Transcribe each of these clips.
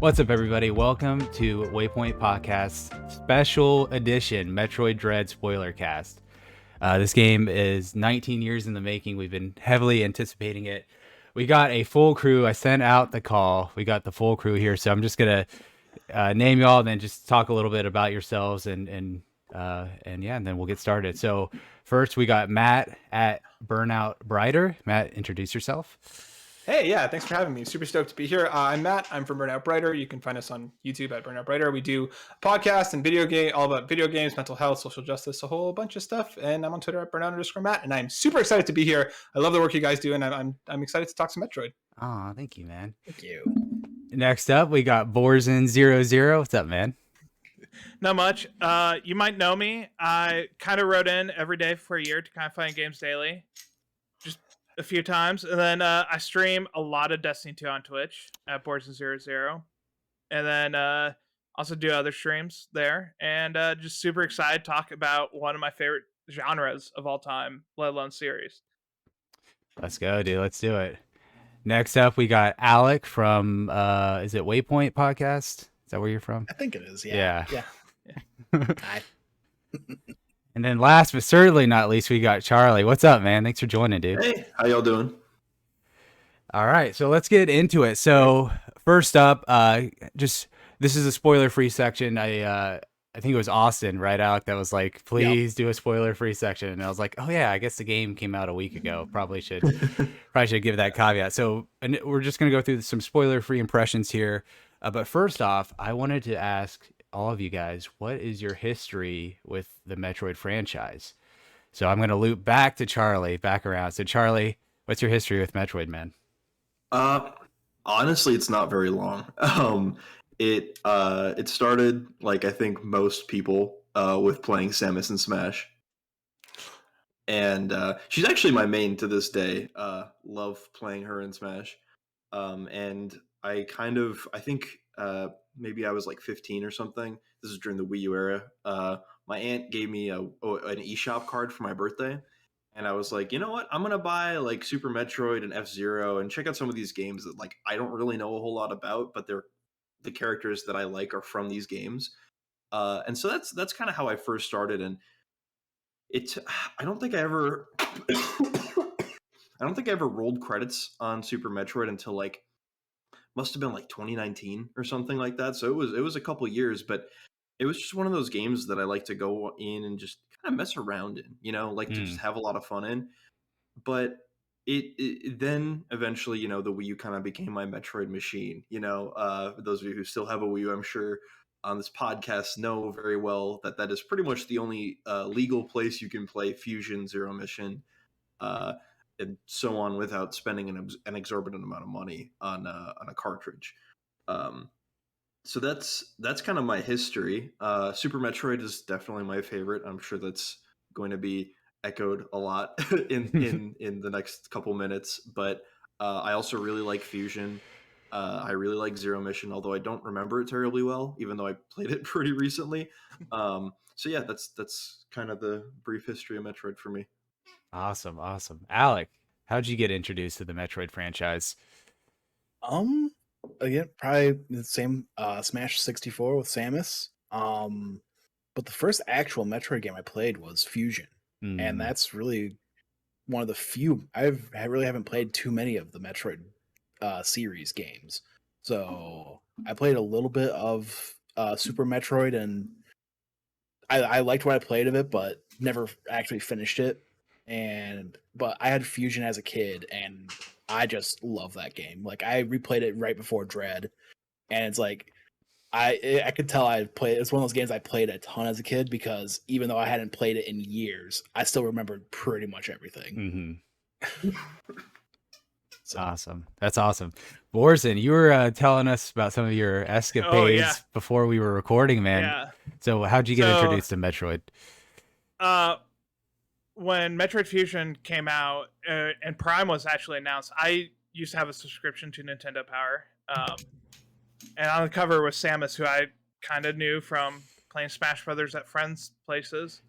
What's up, everybody? Welcome to Waypoint Podcast Special Edition Metroid Dread Spoilercast. This game is 19 years in the making. We've been heavily anticipating it. We got a full crew. I sent out the call. We got the full crew here, so I'm just gonna name you all, and then just talk a little bit about yourselves, and then we'll get started. So first, we got Matt at Burnout Brighter. Matt, introduce yourself. Hey, yeah, thanks for having me. Super stoked to be here. I'm Matt. I'm from Burnout Brighter. You can find us on YouTube at Burnout Brighter. We do podcasts and video game, all about video games, mental health, social justice, a whole bunch of stuff. And I'm on Twitter at Burnout_Matt. And I'm super excited to be here. I love the work you guys do, and I'm excited to talk some Metroid. Oh, thank you, man. Thank you. Next up, we got Borzen00. What's up, man? Not much. You might know me. I kind of wrote in every day for a year to kind of find games daily. Just a few times. And then I stream a lot of Destiny 2 on Twitch at Borzen00. And then also do other streams there. And just super excited to talk about one of my favorite genres of all time, let alone series. Let's go, dude. Let's do it. Next up, we got Alec from, is it Waypoint Podcast? Is that where you're from? I think it is, yeah. Hi. And then last but certainly not least, we got Charlie. What's up, man? Thanks for joining, dude. Hey, how y'all doing? All right, so let's get into it. So first up, this is a spoiler-free section. I think it was Austin, right, Alec, that was like, please do a spoiler-free section. And I was like, oh yeah, I guess the game came out a week ago. Probably should give that caveat. So and we're just gonna go through some spoiler-free impressions here. But first off, I wanted to ask all of you guys, what is your history with the Metroid franchise? So I'm gonna loop back to Charlie, back around. So Charlie, what's your history with Metroid, man? Honestly, it's not very long. It started like I think most people with playing Samus in Smash, and she's actually my main to this day. Love playing her in Smash, and I think maybe I was like 15 or something. This is during the Wii U era. My aunt gave me an eShop card for my birthday, and I was like, you know what? I'm gonna buy like Super Metroid and F-Zero and check out some of these games that like I don't really know a whole lot about, but they're the characters that I like are from these games. And so that's kind of how I first started. And I don't think I ever rolled credits on Super Metroid until like must have been like 2019 or something like that. So it was a couple years, but it was just one of those games that I like to go in and just kind of mess around in, to just have a lot of fun in. But it then eventually, the Wii U kind of became my Metroid machine. Those of you who still have a Wii U, I'm sure on this podcast know very well that is pretty much the only legal place you can play Fusion, Zero Mission, and so on without spending an exorbitant amount of money on a cartridge. So that's kind of my history. Super Metroid is definitely my favorite. I'm sure that's going to be echoed a lot in the next couple minutes, but I also really like Fusion. I really like Zero Mission, although I don't remember it terribly well, even though I played it pretty recently. So yeah, that's kind of the brief history of Metroid for me. Awesome. Alec, how'd you get introduced to the Metroid franchise? Again, probably the same Smash 64 with Samus. But the first actual Metroid game I played was Fusion. And that's really one of the few. I really haven't played too many of the Metroid series games. So I played a little bit of Super Metroid, and I liked what I played of it, but never actually finished it. But I had Fusion as a kid, and I just love that game. Like, I replayed it right before Dread, and it's like I could tell I played. It's one of those games I played a ton as a kid, because even though I hadn't played it in years, I still remembered pretty much everything. So. Awesome. That's awesome. Borzen, you were telling us about some of your escapades before we were recording, man. Yeah. So how'd you get introduced to Metroid? When Metroid Fusion came out and Prime was actually announced, I used to have a subscription to Nintendo Power. And on the cover was Samus, who I kind of knew from playing Smash Brothers at friends' places.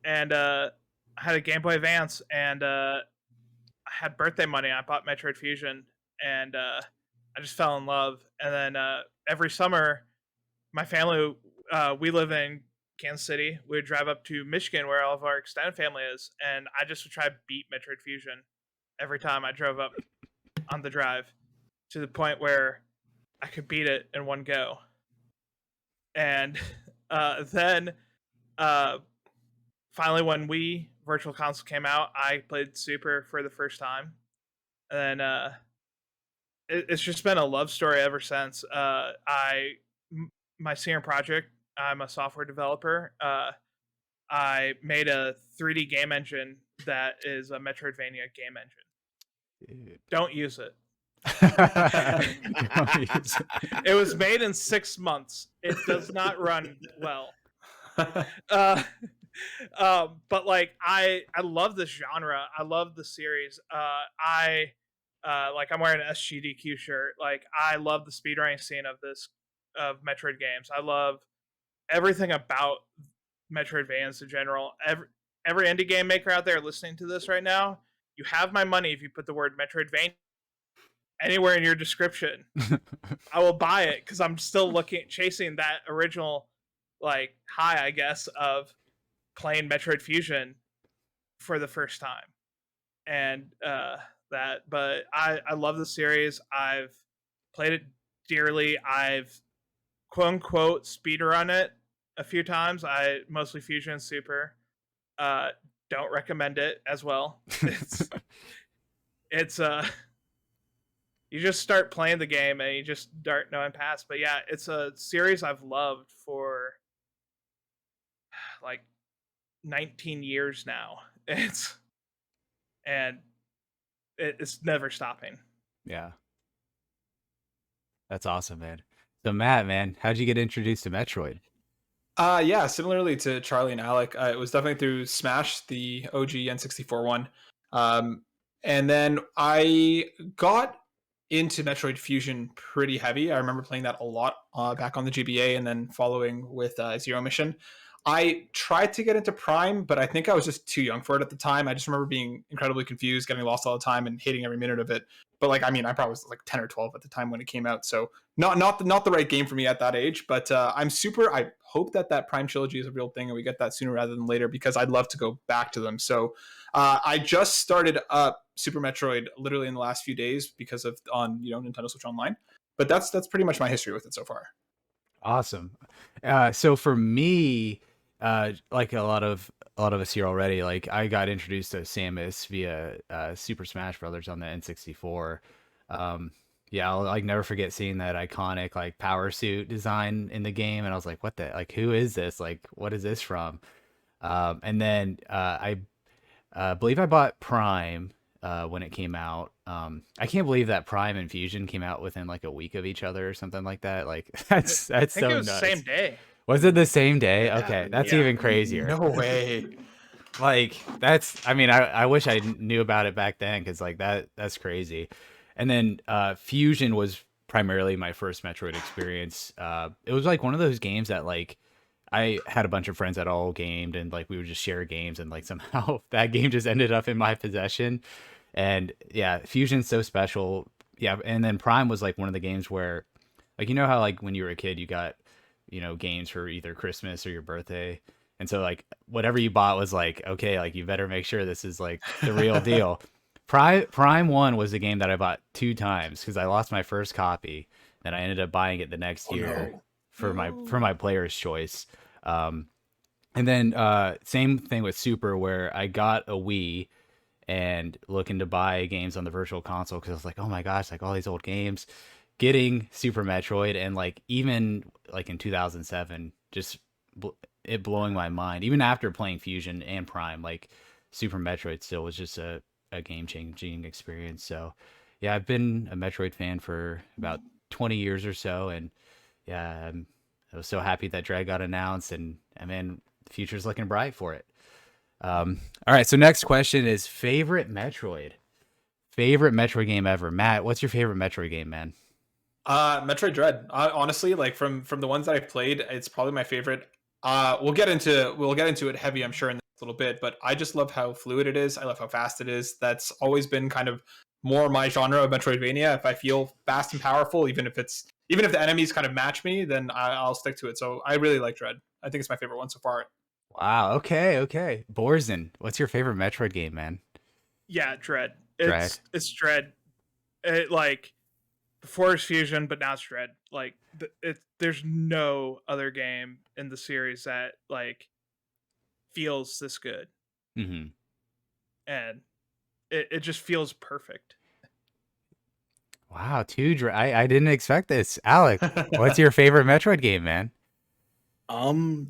And I had a Game Boy Advance, and I had birthday money. I bought Metroid Fusion, and I just fell in love. And then every summer, my family, we live in Kansas City. We would drive up to Michigan where all of our extended family is, and I just would try to beat Metroid Fusion every time I drove up on the drive, to the point where I could beat it in one go. And then finally, when Wii Virtual Console came out, I played Super for the first time, and then it's just been a love story ever since. My senior project, I'm a software developer. I made a 3D game engine that is a Metroidvania game engine. Dude. Don't use it. Don't use it. It was made in 6 months. It does not run well. But like I love this genre. I love the series. I'm wearing an SGDQ shirt. Like, I love the speedrunning scene of Metroid games. I love everything about Metroidvanias in general. Every indie game maker out there listening to this right now, you have my money if you put the word Metroidvania anywhere in your description. I will buy it, because I'm still chasing that original like high, I guess, of playing Metroid Fusion for the first time. And but I love the series. I've played it dearly. I've quote unquote speedrun it a few times. I mostly Fusion and Super. Don't recommend it as well. It's you just start playing the game and you just start knowing paths. But yeah, it's a series I've loved for like 19 years now. It's never stopping. Yeah. That's awesome, man. So Matt, man, how'd you get introduced to Metroid? Yeah, similarly to Charlie and Alec, it was definitely through Smash, the OG N64 one. And then I got into Metroid Fusion pretty heavy. I remember playing that a lot back on the GBA, and then following with Zero Mission. I tried to get into Prime, but I think I was just too young for it at the time. I just remember being incredibly confused, getting lost all the time, and hating every minute of it. But like, I mean, I probably was like 10 or 12 at the time when it came out, so not the right game for me at that age. But I hope that Prime trilogy is a real thing, and we get that sooner rather than later, because I'd love to go back to them. So I just started up Super Metroid literally in the last few days because of on Nintendo Switch Online. But that's pretty much my history with it so far. Awesome. So for me, like a lot of us here already, like I got introduced to Samus via Super Smash Brothers on the N64. Yeah, I'll like never forget seeing that iconic like power suit design in the game, and I was like, "What the like? Who is this? Like, what is this from?" And then I believe I bought Prime when it came out. I can't believe that Prime and Fusion came out within like a week of each other or something like that. Like that's I think so it was nuts. the same day. Was it the same day? Yeah, Okay, that's yeah. even crazier. No way. Like that's, I mean, I wish I knew about it back then, because like that's crazy. And then Fusion was primarily my first Metroid experience. It was like one of those games that like I had a bunch of friends that all gamed, and like we would just share games, and like somehow that game just ended up in my possession. And yeah, Fusion's so special. Yeah, and then Prime was like one of the games where, like, you know how like when you were a kid you got, games for either Christmas or your birthday. And so like whatever you bought was like, okay, like you better make sure this is like the real deal. Prime 1 was the game that I bought 2 times because I lost my first copy, and I ended up buying it the next year for my player's choice. And then same thing with Super, where I got a Wii and looking to buy games on the Virtual Console because I was like, oh my gosh, like all these old games. Getting Super Metroid, and like even like in 2007, just it blowing my mind. Even after playing Fusion and Prime, like Super Metroid still was just a game-changing experience. So yeah, I've been a Metroid fan for about 20 years or so, and yeah, I was so happy that Dread got announced, and I mean, the future's looking bright for it. All right, so next question is favorite Metroid game ever. Matt, what's your favorite Metroid game, man? Metroid Dread. Honestly, like from the ones that I've played, it's probably my favorite. We'll get into it heavy, I'm sure, in a little bit, but I just love how fluid it is. I love how fast it is. That's always been kind of more my genre of Metroidvania. If I feel fast and powerful, even if the enemies kind of match me, then I'll stick to it. So I really like Dread. I think it's my favorite one so far. Wow. Okay. Borzen, what's your favorite Metroid game, man? Yeah, Dread. Dread. It's Dread. It like before it's Fusion, but now it's Dread. Like there's no other game in the series that like feels this good, Mm-hmm. and it just feels perfect. Wow, I didn't expect this. Alec, what's your favorite Metroid game, man?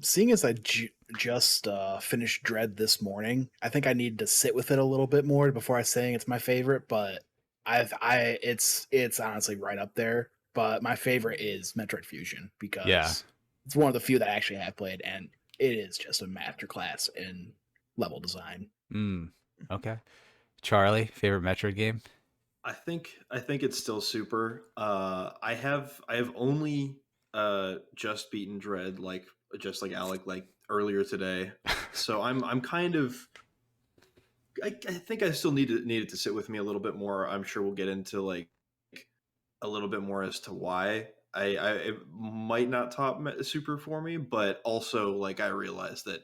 Seeing as I just finished Dread this morning, I think I need to sit with it a little bit more before I saying it's my favorite. But it's honestly right up there. But my favorite is Metroid Fusion Yeah. because it's one of the few that I actually have played, and it is just a masterclass in level design. Okay. Charlie, favorite Metroid game? I think it's still Super. I have only just beaten Dread, like just like Alec, like earlier today. So I'm kind of I think I still needed to sit with me a little bit more. I'm sure we'll get into like a little bit more as to why I it might not top Super for me, but also like I realized that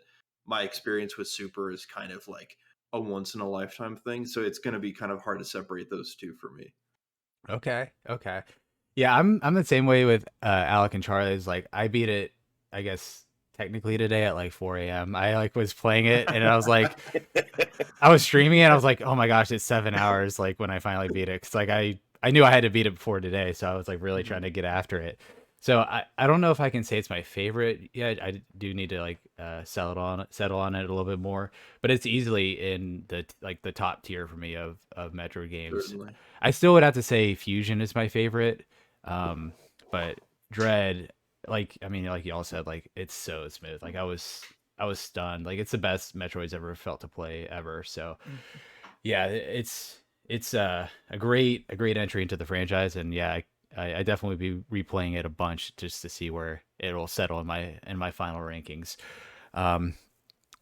my experience with Super is kind of like a once in a lifetime thing, so it's going to be kind of hard to separate those two for me. Okay. Yeah, I'm the same way with Alec and Charlie's. Like, I beat it, I guess technically today at like 4 a.m. I like was playing it and I was like, I was streaming it. And I was like, oh my gosh, it's 7 hours. Like when I finally beat it, because like I knew I had to beat it before today, so I was like really trying to get after it. So I don't know if I can say it's my favorite. Yeah, I do need to like settle on it a little bit more. But it's easily in the top tier for me of Metro games. Certainly. I still would have to say Fusion is my favorite. But Dread, like I mean, like y'all said, like it's so smooth. Like I was stunned. Like it's the best Metroid's ever felt to play ever. So yeah, it's a great entry into the franchise, and yeah, I definitely be replaying it a bunch just to see where it'll settle in my final rankings. Um,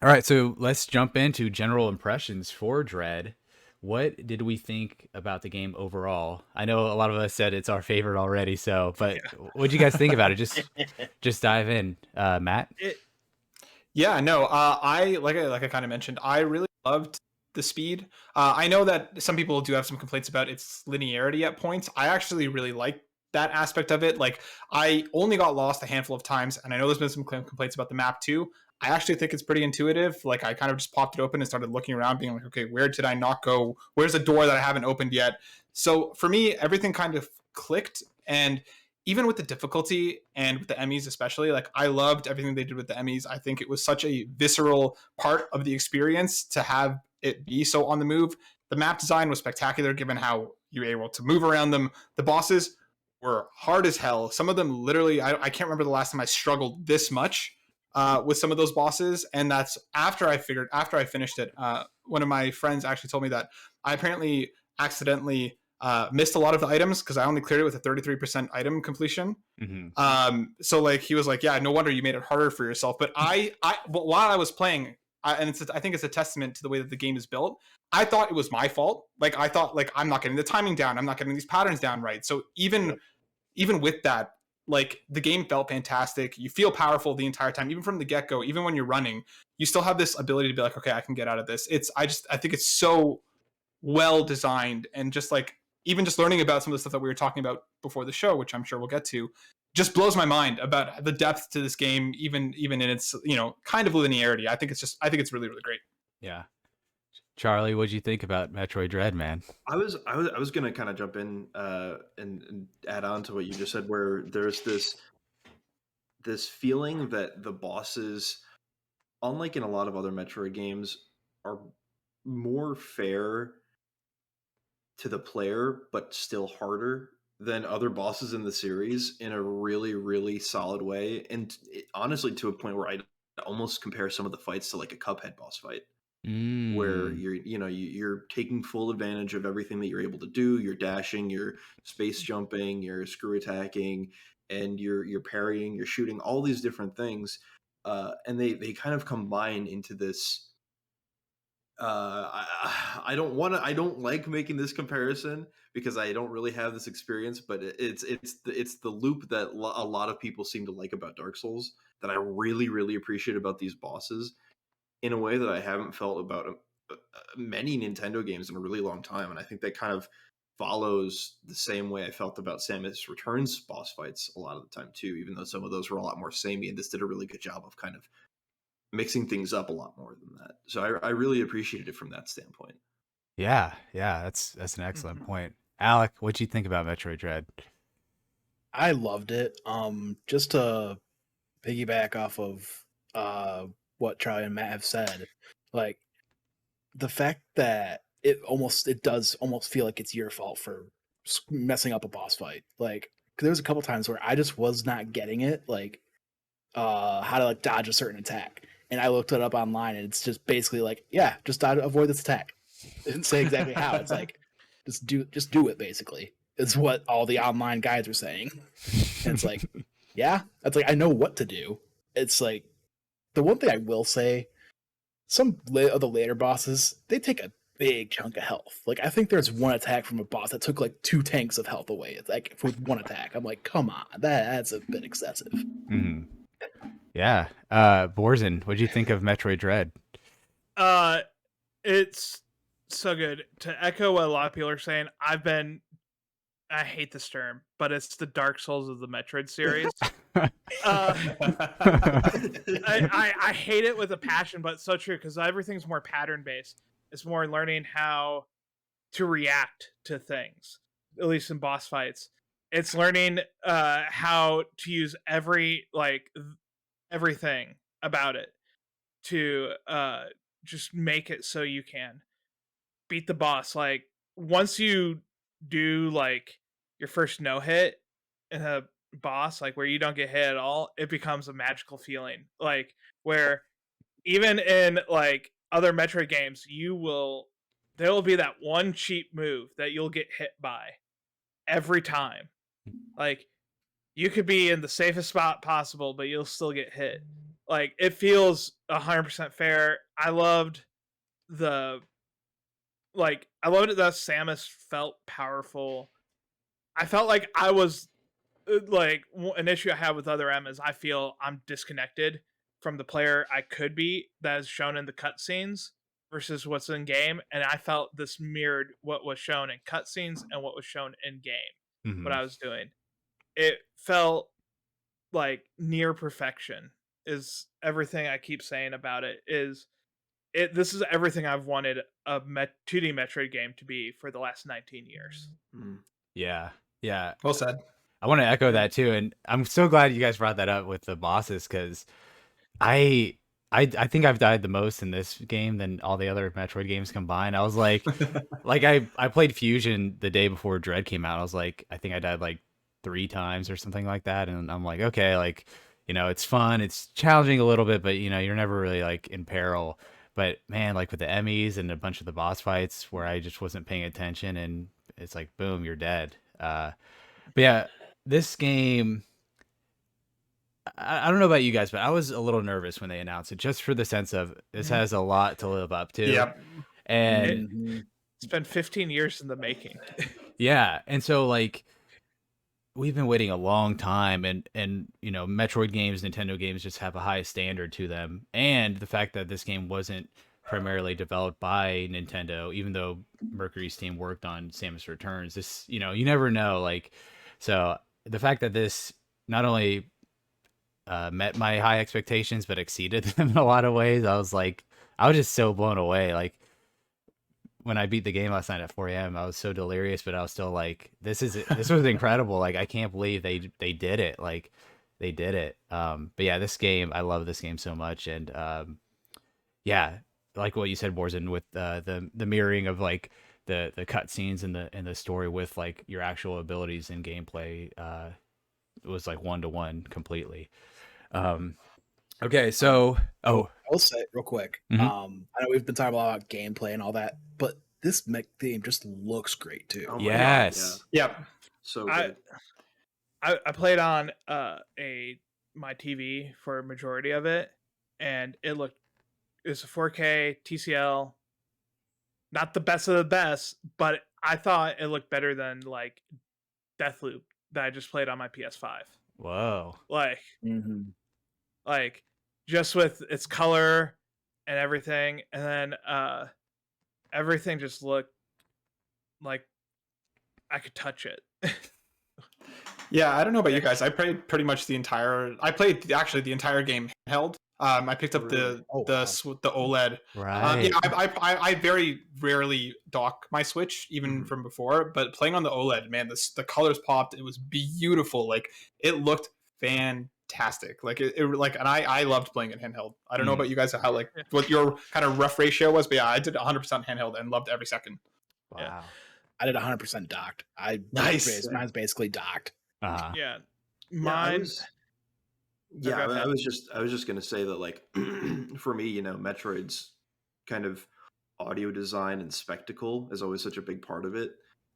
all right, so let's jump into general impressions for Dread. What did we think about the game overall? I know a lot of us said it's our favorite already, so but what do you guys think about it? Just dive in, Matt. Yeah, no, I kind of mentioned, I really loved the speed. I know that some people do have some complaints about its linearity at points. I actually really like that aspect of it. Like, I only got lost a handful of times, and I know there's been some complaints about the map too. I actually think it's pretty intuitive. Like, I kind of just popped it open and started looking around, being like, okay, where did I not go? Where's the door that I haven't opened yet? So for me, everything kind of clicked, and even with the difficulty and with the Emmys especially, like I loved everything they did with the Emmys. I think it was such a visceral part of the experience to have it be so on the move. The map design was spectacular given how you were able to move around them. The bosses were hard as hell. Some of them literally, I can't remember the last time I struggled this much with some of those bosses. And that's after I finished it. One of my friends actually told me that I apparently accidentally missed a lot of the items because I only cleared it with a 33% item completion. So like he was like, yeah, no wonder you made it harder for yourself. But but while I was playing, I think it's a testament to the way that the game is built. I thought it was my fault. Like I thought, like I'm not getting the timing down. I'm not getting these patterns down right. So even with that, like the game felt fantastic. You feel powerful the entire time, even from the get go. Even when you're running, you still have this ability to be like, okay, I can get out of this. I think it's so well designed, and just like even just learning about some of the stuff that we were talking about before the show, which I'm sure we'll get to, just blows my mind about the depth to this game, even in its kind of linearity. I think it's really really great. Yeah, Charlie, what'd you think about Metroid Dread, man? I was gonna kind of jump in and add on to what you just said, where there's this feeling that the bosses, unlike in a lot of other Metroid games, are more fair to the player, but still harder than other bosses in the series in a really, really solid way. And honestly, to a point where I almost compare some of the fights to like a Cuphead boss fight, where you're taking full advantage of everything that you're able to do. You're dashing, you're space jumping, you're screw attacking, and you're parrying, you're shooting, all these different things. And they kind of combine into this I don't want to. I don't like making this comparison because I don't really have this experience. But it's the loop that a lot of people seem to like about Dark Souls that I really appreciate about these bosses in a way that I haven't felt about many Nintendo games in a really long time. And I think that kind of follows the same way I felt about Samus Returns boss fights a lot of the time too. Even though some of those were a lot more samey, and this did a really good job of kind of mixing things up a lot more than that. So I really appreciated it from that standpoint. Yeah, that's an excellent point. Alec, what'd you think about Metroid Dread? I loved it. Just to piggyback off of what Charlie and Matt have said, like the fact that it does almost feel like it's your fault for messing up a boss fight. Like, 'cause there was a couple times where I just was not getting it, like how to like dodge a certain attack, and I looked it up online, and it's just basically like, yeah, just avoid this attack. It didn't say exactly how. It's like just do it. Basically, is what all the online guides were saying. And it's like, yeah, that's like I know what to do. It's like the one thing I will say, some of the later bosses, they take a big chunk of health. Like I think there's one attack from a boss that took like 2 tanks of health away. It's like for one attack. I'm like, come on, that's a bit excessive. Mm-hmm. Yeah. Borzen, what'd you think of Metroid Dread? It's so good. To echo what a lot of people are saying, I hate this term, but it's the Dark Souls of the Metroid series. I hate it with a passion, but it's so true because everything's more pattern based. It's more learning how to react to things, at least in boss fights. It's learning how to use everything about it to just make it so you can beat the boss. Like once you do like your first no hit in a boss, like where you don't get hit at all, it becomes a magical feeling. Like where even in like other Metroid games, there will be that one cheap move that you'll get hit by every time. Like you could be in the safest spot possible, but you'll still get hit. Like it feels 100% fair. I loved the I loved it that Samus felt powerful. I felt like I was like an issue I have with other M is I feel I'm disconnected from the player I could be that is shown in the cutscenes versus what's in game, and I felt this mirrored what was shown in cutscenes and what was shown in game. Mm-hmm. What I was doing, it felt like near perfection. Is everything I keep saying about it is it. This is everything I've wanted a 2D Metroid game to be for the last 19 years. Yeah. Well said. I want to echo that too, and I'm so glad you guys brought that up with the bosses because I think I've died the most in this game than all the other Metroid games combined. I was like, I played Fusion the day before Dread came out. I was like, I think I died like 3 times or something like that, and I'm like, okay, like it's fun, it's challenging a little bit, but you're never really like in peril. But man, like with the Emmys and a bunch of the boss fights where I just wasn't paying attention, and it's like, boom, you're dead. But yeah, this game, I don't know about you guys, but I was a little nervous when they announced it, just for the sense of this has a lot to live up to. Yep. And it's been 15 years in the making. Yeah. And so like we've been waiting a long time, and Metroid games, Nintendo games just have a high standard to them. And the fact that this game wasn't primarily developed by Nintendo, even though Mercury's team worked on Samus Returns, this, you never know. Like, so the fact that this not only met my high expectations but exceeded them in a lot of ways, I was just so blown away. Like when I beat the game last night at 4 a.m., I was so delirious, but I was still like, this was incredible. Like, I can't believe they did it. Like, they did it. But yeah, this game, I love this game so much. And yeah, like what you said, Borzen, with the mirroring of like the cutscenes and the story with like your actual abilities in gameplay, it was like 1-to-1 completely. Okay, so I'll say it real quick. Mhm. I know we've been talking a lot about gameplay and all that, but this mech theme just looks great too. Oh my yes. God, yeah. Yep. So good. I played on my TV for a majority of it, and it's a 4K TCL not the best of the best, but I thought it looked better than like Deathloop that I just played on my PS5. Whoa. Like, Mm-hmm. like just with its color and everything, and then everything just looked like I could touch it. Yeah, I don't know about you guys. I played pretty much the entire. I played actually the entire game handheld. I picked up the Oh, the wow. the OLED. Right. Yeah, I very rarely dock my Switch, even from before. But playing on the OLED, man, the colors popped. It was beautiful. Like it looked fantastic. Like and I loved playing it handheld. I don't know about you guys, how like what your kind of rough ratio was, but yeah, I did 100% handheld and loved every second. Wow. Yeah. I did 100% docked. Nice. Mine's basically docked. Uh-huh. Yeah, I mine. was go ahead. I was just gonna say that like for me, you know, Metroid's kind of audio design and spectacle is always such a big part of it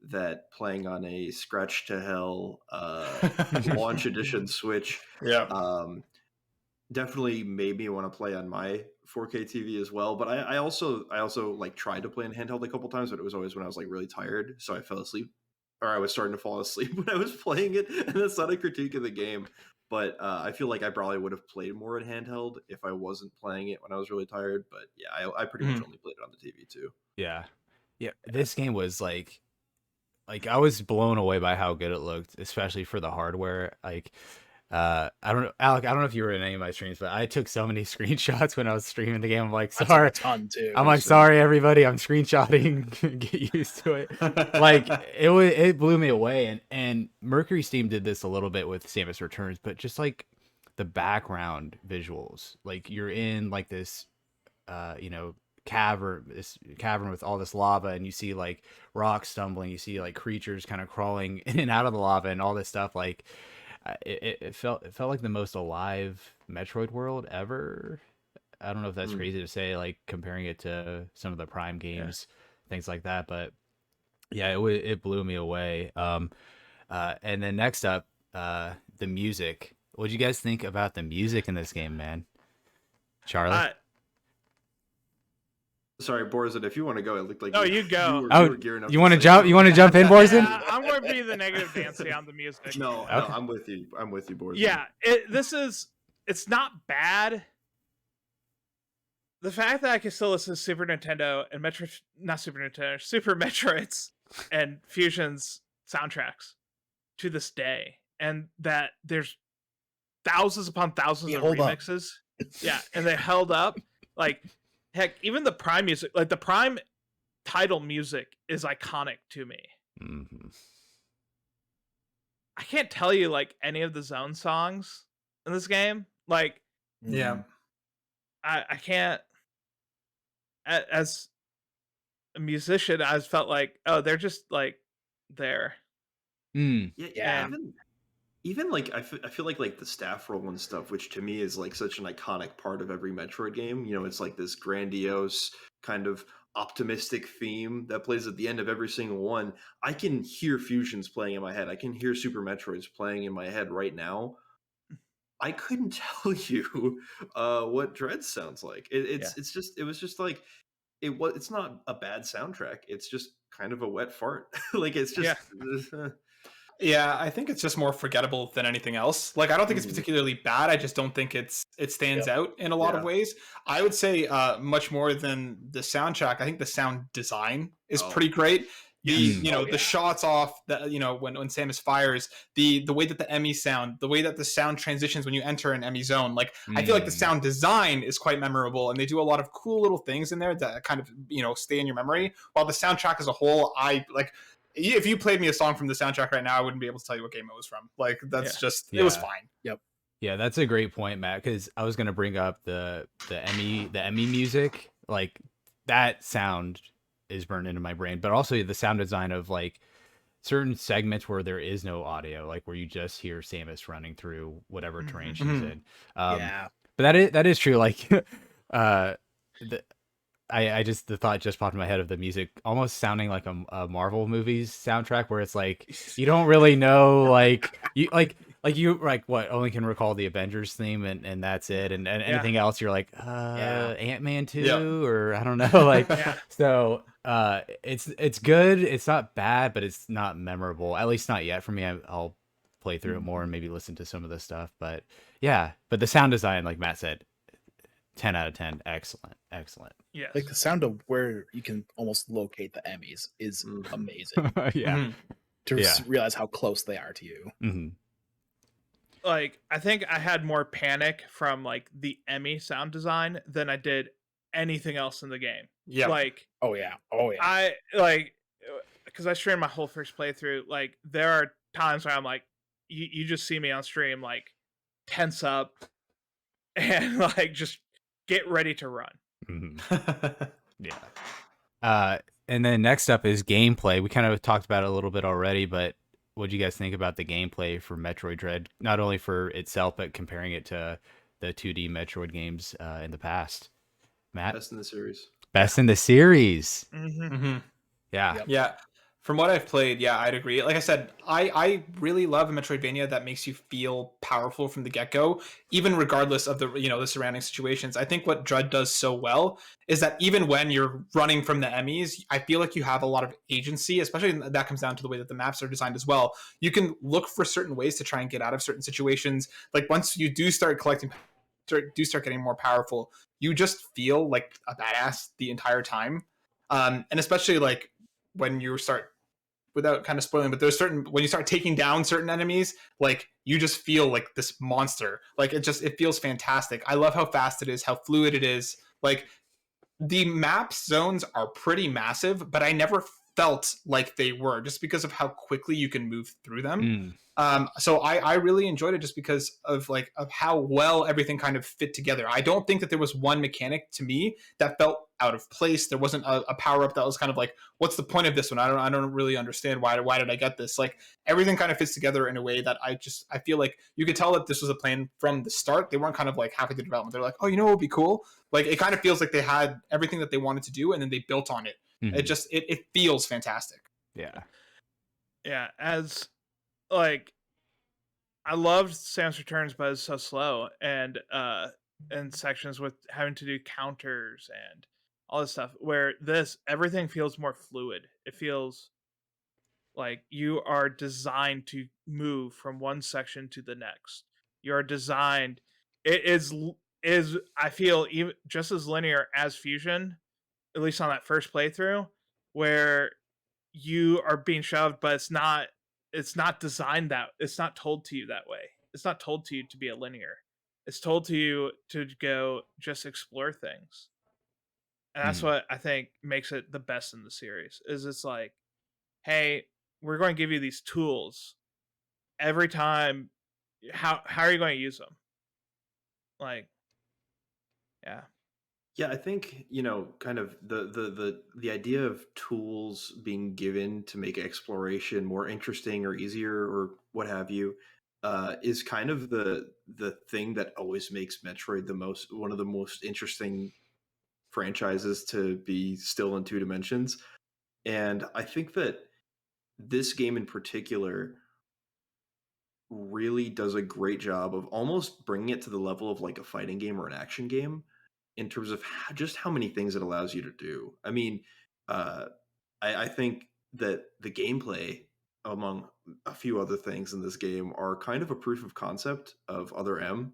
that playing on a scratch to hell launch edition Switch Yeah. definitely made me want to play on my 4K TV as well. But I also like tried to play in handheld a couple times, but it was always when I was like really tired, so I fell asleep, or I was starting to fall asleep when I was playing it. And that's not a critique of the game, but I feel like I probably would have played more in handheld if I wasn't playing it when I was really tired. But yeah, I pretty much only played it on the TV too. Yeah. Yeah. This game was like I was blown away by how good it looked, especially for the hardware. Like, I don't know, Alec, I don't know if you were in any of my streams, but I took so many screenshots when I was streaming the game. I'm like, I took sorry. a ton too. I'm like, sorry, everybody. I'm screenshotting. Get used to it. Like, it blew me away. And Mercury Steam did this a little bit with Samus Returns, but just like the background visuals, like you're in like this, cavern with all this lava, and you see like rocks stumbling, you see like creatures kind of crawling in and out of the lava and all this stuff. Like it felt like the most alive Metroid world ever. I don't know if that's crazy to say, like comparing it to some of the Prime games, things like that, but yeah, it blew me away. And then next up, the music. What do you guys think about the music in this game, man? Charlie? Sorry, Borzin, if you want to go, it looked like you go. you were gearing up you to want to say jump? something. You want to jump in, Borzin? Yeah, I'm going to be the negative Nancy on the music. No, Okay. I'm with you. I'm with you, Borzin. Yeah, it's not bad. The fact that I can still listen to Super Nintendo and Super Metroids and Fusion's soundtracks to this day, and that there's thousands upon thousands of remixes. Yeah, and they held up. Like, heck, even the Prime music, like the Prime title music is iconic to me. Mm-hmm. I can't tell you like any of the Zone songs in this game. Like, Yeah. I can't. As a musician, I felt like, oh, they're just like there. Yeah. Even like I feel like the staff roll and stuff, which to me is like such an iconic part of every Metroid game. You know, it's like this grandiose kind of optimistic theme that plays at the end of every single one. I can hear Fusions playing in my head. I can hear Super Metroids playing in my head right now. I couldn't tell you what Dread sounds like. It's like it's not a bad soundtrack. It's just kind of a wet fart. Like it's just Yeah, I think it's just more forgettable than anything else. Like I don't think it's particularly bad. I just don't think it stands out in a lot of ways. I would say much more than the soundtrack. I think the sound design is pretty great. The shots off that when Samus fires, the way that the Emmy sound, the way that the sound transitions when you enter an Emmy zone, like I feel like the sound design is quite memorable, and they do a lot of cool little things in there that kind of stay in your memory. While the soundtrack as a whole, I like. If you played me a song from the soundtrack right now, I wouldn't be able to tell you what game it was from. Like that's it was fine. Yep. Yeah, that's a great point, Matt, because I was gonna bring up the Emmy music. Like that sound is burned into my brain, but also the sound design of like certain segments where there is no audio, like where you just hear Samus running through whatever terrain she's in. Yeah. But that is true. Like the thought just popped in my head of the music almost sounding like a Marvel movie's soundtrack, where it's like you don't really know, like you only can recall the Avengers theme and that's it, and anything else you're like Ant-Man 2 or I don't know, like so It's good. It's not bad, but it's not memorable. At least not yet for me. I'll play through it more and maybe listen to some of the stuff. But yeah, but the sound design, like Matt said, 10 out of 10. Excellent, excellent. Yes. Like the sound of where you can almost locate the Emmys is amazing. Yeah. Mhm. To Yeah. realize how close they are to you. Hmm. Like, I think I had more panic from like the Emmy sound design than I did anything else in the game. Yeah. Like, Oh yeah. Oh yeah. I like, because I streamed my whole first playthrough. Like, there are times where I'm like, you just see me on stream like tense up and like just get ready to run. Hmm. Yeah. And then next up is gameplay. We kind of talked about it a little bit already, but what do you guys think about the gameplay for Metroid Dread? Not only for itself, but comparing it to the 2D Metroid games in the past. Matt? Best in the series. Best in the series. Mm-hmm. Yeah. Yep. Yeah. From what I've played, yeah, I'd agree. Like I said, I really love a Metroidvania that makes you feel powerful from the get-go, even regardless of the surrounding situations. I think what Dread does so well is that even when you're running from the Emmys, I feel like you have a lot of agency, especially that comes down to the way that the maps are designed as well. You can look for certain ways to try and get out of certain situations. Like once you do start collecting, start getting more powerful, you just feel like a badass the entire time. And especially like when you start, without kind of spoiling, but there's certain, when you start taking down certain enemies, like you just feel like this monster. Like it feels fantastic. I love how fast it is, how fluid it is. Like the map zones are pretty massive, but I never felt like they were, just because of how quickly you can move through them. Mm. So I really enjoyed it just because of how well everything kind of fit together. I don't think that there was one mechanic to me that felt out of place. There wasn't a power up that was kind of like, what's the point of this one? I don't really understand why did I get this? Like everything kind of fits together in a way that I feel like you could tell that this was a plan from the start. They weren't kind of like halfway through development. They're like, oh, what would be cool? Like it kind of feels like they had everything that they wanted to do and then they built on it. Mhm. It feels fantastic. Yeah. Yeah, as like I loved Samus Returns, but it's so slow and sections with having to do counters and all this stuff. Where this everything feels more fluid. It feels like you are designed to move from one section to the next. You're designed. It is I feel even just as linear as Fusion, at least on that first playthrough, where you are being shoved, but it's not designed that, it's not told to you that way. It's not told to you to be a linear. It's told to you to go just explore things. And that's what I think makes it the best in the series. Is it's like, hey, we're going to give you these tools every time. How are you going to use them? Like, yeah. Yeah, I think, kind of the idea of tools being given to make exploration more interesting or easier or what have you, is kind of the thing that always makes Metroid one of the most interesting franchises to be still in 2 dimensions. And I think that this game in particular really does a great job of almost bringing it to the level of like a fighting game or an action game in terms of just how many things it allows you to do. I mean, uh, I think that the gameplay, among a few other things in this game, are kind of a proof of concept of Other M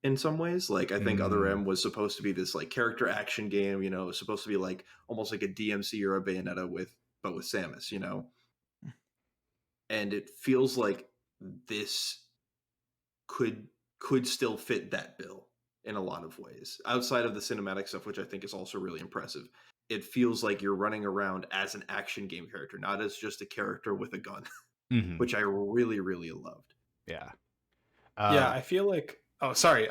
in some ways. Like, I think Other M was supposed to be this like character action game, it was supposed to be like almost like a DMC or a Bayonetta but with Samus, and it feels like this could still fit that bill in a lot of ways. Outside of the cinematic stuff, which I think is also really impressive, it feels like you're running around as an action game character, not as just a character with a gun, Mhm. which I really, really loved. Yeah. Yeah, I feel like. Oh, sorry.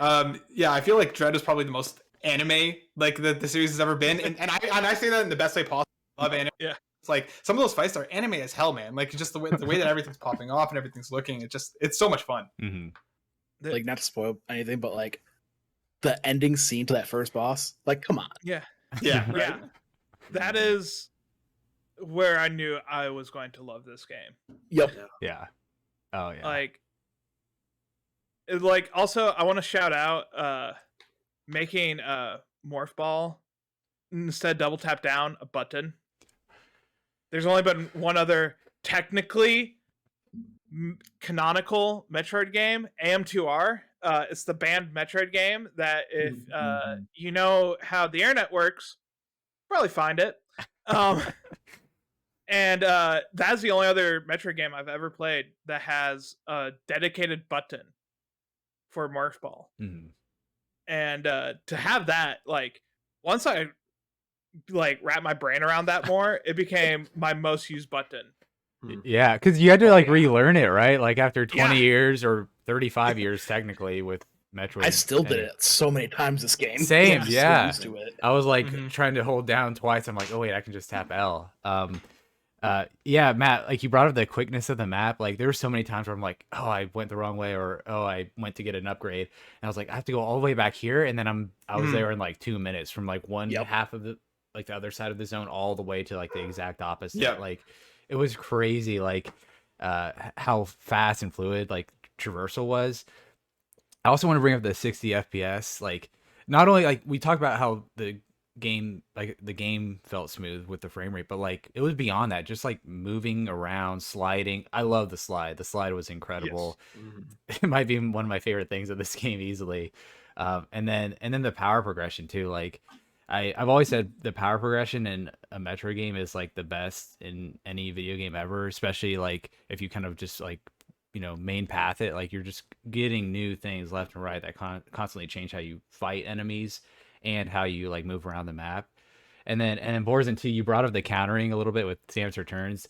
Yeah, I feel like Dread is probably the most anime like the series has ever been, and I say that in the best way possible. I love anime. Yeah. It's like some of those fights are anime as hell, man. Like just the way that everything's popping off and everything's looking. It's so much fun. Mhm. Like not to spoil anything, but like the ending scene to that first boss, like come on. Yeah. Yeah, right. Yeah. That is where I knew I was going to love this game. Yep. Yeah. Oh yeah. Like also I want to shout out making Morph Ball instead double tap down a button. there's only been one other technically canonical Metroid game, AM2R. It's the banned Metroid game that if you know how the internet works, probably find it. And that's the only other Metroid game I've ever played that has a dedicated button for Morph Ball. Mm-hmm. And to have that, like, once I like wrap my brain around that more, it became my most used button. Yeah, because you had to like relearn it, right? Like after 20 years or 35 years technically with Metroid. I still did it so many times this game. Same, I'm yeah. so used to it. I was like trying to hold down twice. I'm like, oh wait, I can just tap L. Yeah, Matt, like you brought up the quickness of the map. Like there were so many times where I'm like, oh, I went the wrong way, or oh, I went to get an upgrade, and I was like, I have to go all the way back here, and then I was there in like 2 minutes from like one half of the like the other side of the zone all the way to like the exact opposite. Yeah. Like it was crazy, like how fast and fluid like traversal was. I also want to bring up the 60 FPS. Like not only like we talked about how the game felt smooth with the frame rate, but like it was beyond that, just like moving around, sliding. I love the slide was incredible. Yes. It might be one of my favorite things of this game easily. And then the power progression too. Like I've always said the power progression in a Metro game is like the best in any video game ever, especially like if you kind of just like main path it, like you're just getting new things left and right that constantly change how you fight enemies and how you like move around the map. And then Borzin 2, you brought up the countering a little bit with Samus Returns.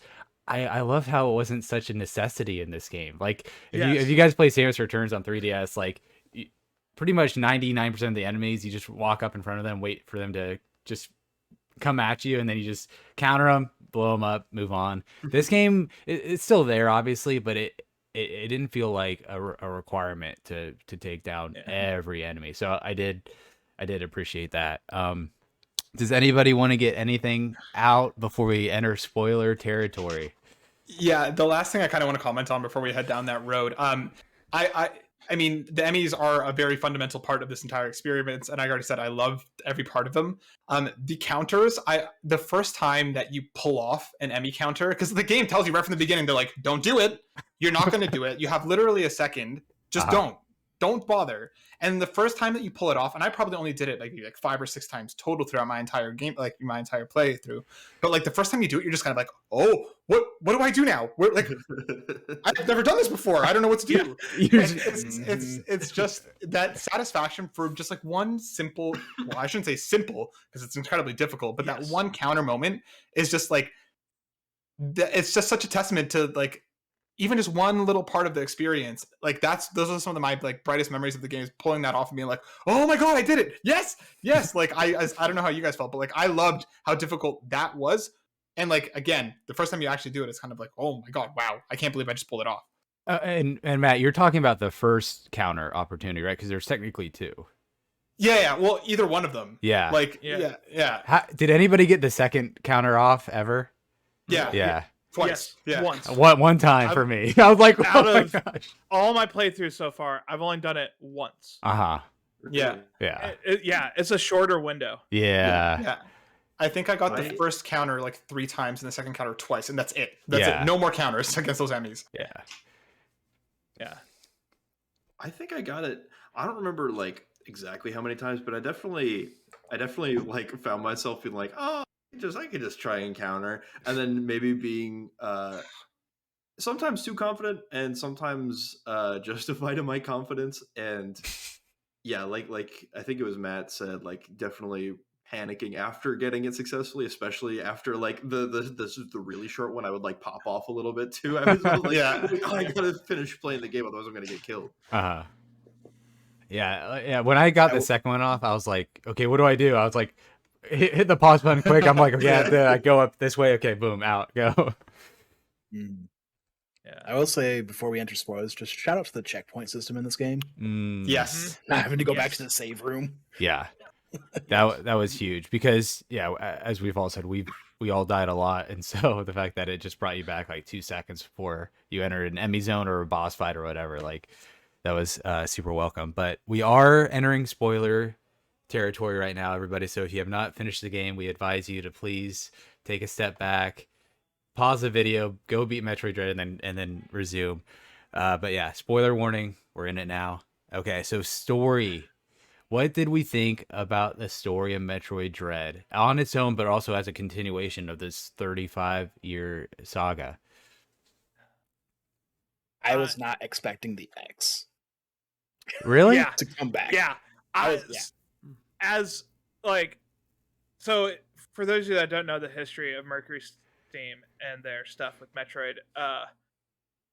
I love how it wasn't such a necessity in this game. Like if you guys play Samus Returns on 3DS, like pretty much 99% of the enemies, you just walk up in front of them, wait for them to just come at you, and then you just counter them, blow them up, move on. This game, it's still there, obviously, but it didn't feel like a requirement to take down every enemy. So I did appreciate that. Does anybody want to get anything out before we enter spoiler territory? Yeah, the last thing I kind of want to comment on before we head down that road. I mean, the Emmys are a very fundamental part of this entire experience, and I already said I love every part of them. The counters, the first time that you pull off an Emmy counter, because the game tells you right from the beginning, they're like, don't do it. You're not going to do it. You have literally a second. Just don't bother. And the first time that you pull it off, and I probably only did it like 5 or 6 times total throughout my entire game, like my entire playthrough. But like the first time you do it, you're just kind of like, oh, what do I do now? Like, I've never done this before. I don't know what to do. It's just that satisfaction for just like one simple. Well, I shouldn't say simple because it's incredibly difficult, but that one counter moment is just like, it's just such a testament to like. Even just one little part of the experience, like those are some of my like brightest memories of the game, is pulling that off and being like, oh my god, I did it, yes. Like I don't know how you guys felt, but like I loved how difficult that was. And like again, the first time you actually do it, it's kind of like, oh my god, wow, I can't believe I just pulled it off. And Matt, you're talking about the first counter opportunity, right? Because there's technically 2. Yeah. Well, either one of them. Yeah. Like yeah. Did anybody get the second counter off ever? Yeah. Twice. Yes, once. One time for me. I was like, out oh of my gosh. all my playthroughs so far, I've only done it once. Yeah. It's a shorter window. Yeah. I think I got the first counter like 3 times and the second counter twice, and that's it. That's it. No more counters against those Emmys. Yeah. I think I got it. I don't remember like exactly how many times, but I definitely like found myself feeling like, oh, I could just try and counter, and then maybe being sometimes too confident and sometimes justified in my confidence. And yeah, like I think it was Matt said, like definitely panicking after getting it successfully, especially after like the really short one, I would like pop off a little bit too. I was like, oh, I gotta finish playing the game, otherwise I'm gonna get killed. Yeah. When I got the second one off, I was like, okay, what do I do? I was like, hit the pause button quick. I'm like, okay, I go up this way. Okay, boom, out, go. Yeah, I will say before we enter spoilers, just shout out to the checkpoint system in this game. Yes, not having to go back to the save room. Yeah, that was huge because as we've all said, we all died a lot, and so the fact that it just brought you back like 2 seconds before you entered an Emmy zone or a boss fight or whatever, like that was super welcome. But we are entering spoiler territory right now, everybody. So if you have not finished the game, we advise you to please take a step back, pause the video, go beat Metroid Dread, and then resume. But yeah, spoiler warning. We're in it now. Okay, so story. What did we think about the story of Metroid Dread on its own, but also as a continuation of this 35-year saga? I was not expecting the X Really? Yeah, to come back. yeah. As like, so for those of you that don't know the history of Mercury Steam and their stuff with Metroid,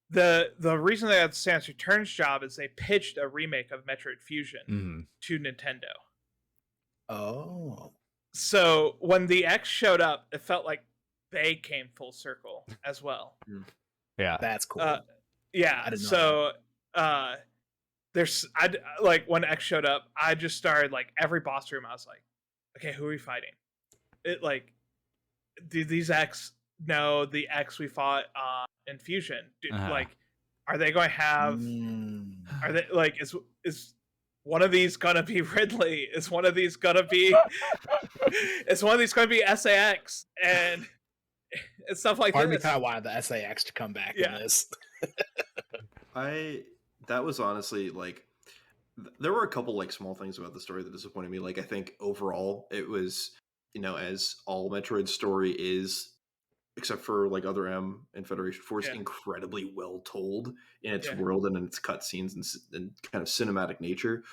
the reason they got the Samus Returns job is they pitched a remake of Metroid Fusion to Nintendo. Oh. So when the X showed up, it felt like they came full circle as well. Yeah. That's cool. Yeah. I didn't know So like when X showed up, I just started like every boss room. I was like, okay, who are we fighting? It like, do these X know the X we fought in Fusion? Like, are they going to have? Are they like is one of these gonna be Ridley? Is one of these gonna be? Is one of these gonna be SAX and stuff like Part of me this? kind of wanted the SAX to come back in this. That was honestly like there were a couple like small things about the story that disappointed me. Like I think overall it was, as all Metroid story is, except for like Other M and Federation Force, incredibly well told in its world and in its cutscenes and kind of cinematic nature.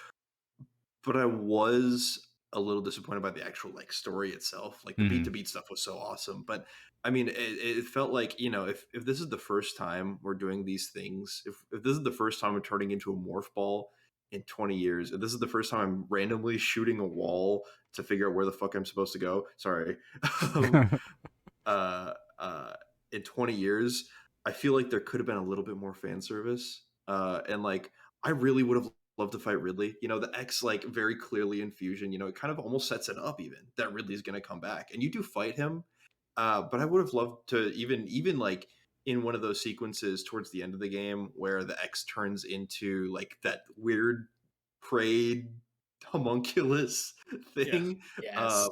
But I was a little disappointed by the actual like story itself. Like the beat to beat stuff was so awesome, but I mean, it felt like, if this is the first time we're doing these things, if this is the first time we're turning into a morph ball in 20 years, if this is the first time I'm randomly shooting a wall to figure out where the fuck I'm supposed to go, sorry, in 20 years, I feel like there could have been a little bit more fan service. And like, I really would have loved to fight Ridley. The X, like, very clearly in Fusion, it kind of almost sets it up even that Ridley's going to come back. And you do fight him. But I would have loved to even like in one of those sequences towards the end of the game where the X turns into like that weird prayed homunculus thing. Yes.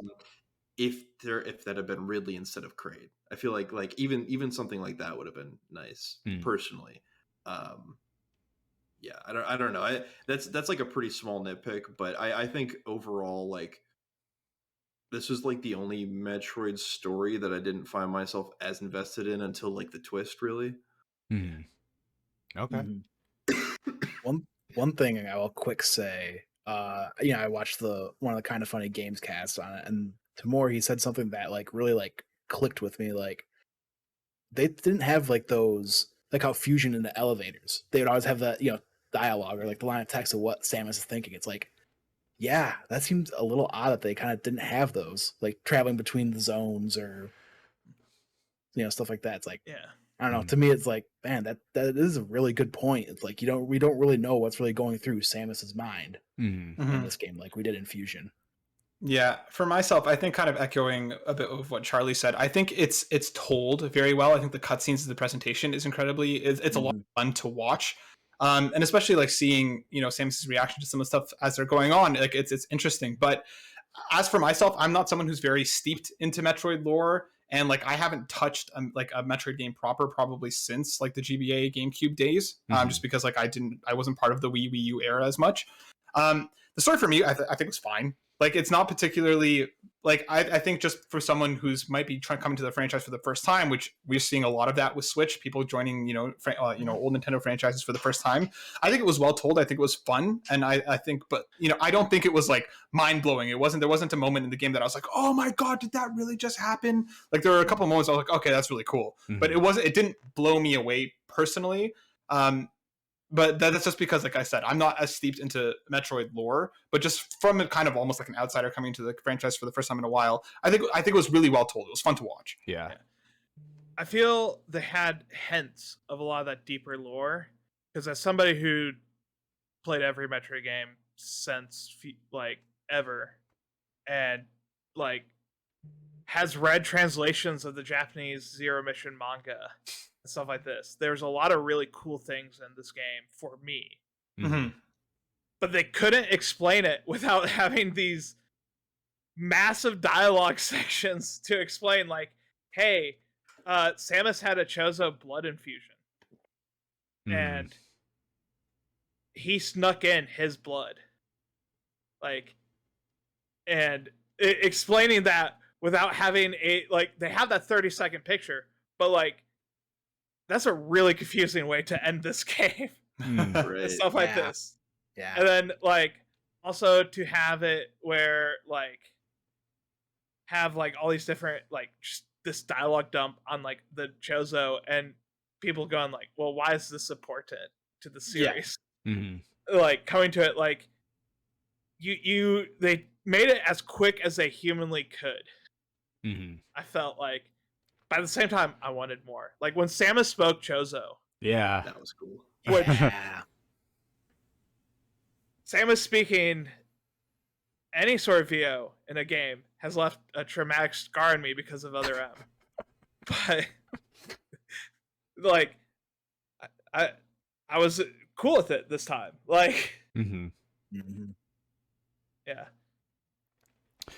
If that had been Ridley instead of Kraid, I feel like even something like that would have been nice personally. Yeah, I don't know. That's like a pretty small nitpick, but I think overall, like, this was like the only Metroid story that I didn't find myself as invested in until like the twist, really. Okay. One thing I will quick say, I watched one of the Kind of Funny Games casts on it, and Tamor, he said something that like really like clicked with me. Like, they didn't have like those, like how Fusion in the elevators, they would always have that, dialogue or like the line of text of what Samus is thinking. It's like, yeah, that seems a little odd that they kind of didn't have those, like traveling between the zones or stuff like that. It's like, I don't know. To me, it's like, man, that is a really good point. It's like we don't really know what's really going through Samus's mind in this game, like we did in Fusion. Yeah, for myself, I think kind of echoing a bit of what Charlie said. I think it's told very well. I think the cutscenes of the presentation is incredibly. It's a lot of fun to watch. And especially like seeing, Samus's reaction to some of the stuff as they're going on, like it's interesting. But as for myself, I'm not someone who's very steeped into Metroid lore, and like I haven't touched like a Metroid game proper probably since like the GBA GameCube days, just because like I wasn't part of the Wii U era as much. The story for me, I think was fine. Like, it's not particularly like I think just for someone who's might be trying to come into the franchise for the first time, which we're seeing a lot of that with Switch, people joining old Nintendo franchises for the first time. I think it was well told. I think it was fun, and I think, but I don't think it was like mind blowing. There wasn't a moment in the game that I was like, oh my god, did that really just happen? Like, there were a couple of moments I was like, okay, that's really cool, but it didn't blow me away personally. But that's just because, like I said, I'm not as steeped into Metroid lore, but just from a kind of almost like an outsider coming to the franchise for the first time in a while, I think it was really well told. It was fun to watch. Yeah. I feel they had hints of a lot of that deeper lore, because as somebody who played every Metroid game since like ever, and like has read translations of the Japanese Zero Mission manga and stuff like this, there's a lot of really cool things in this game for me. But they couldn't explain it without having these massive dialogue sections to explain, like, hey, Samus had a Chozo blood infusion, and he snuck in his blood, like, and explaining that without having they have that 30-second picture, but like that's a really confusing way to end this game. Right. Stuff like this. Yeah. And then like also to have it where like have like all these different like just this dialogue dump on like the Chozo and people going like, well, why is this important to the series? Like coming to it like they made it as quick as they humanly could. I felt like, but at the same time I wanted more. Like when Samus spoke Chozo. Yeah. That was cool. Which Yeah. Samus speaking any sort of VO in a game has left a traumatic scar in me because of other M. But like I was cool with it this time. Like yeah.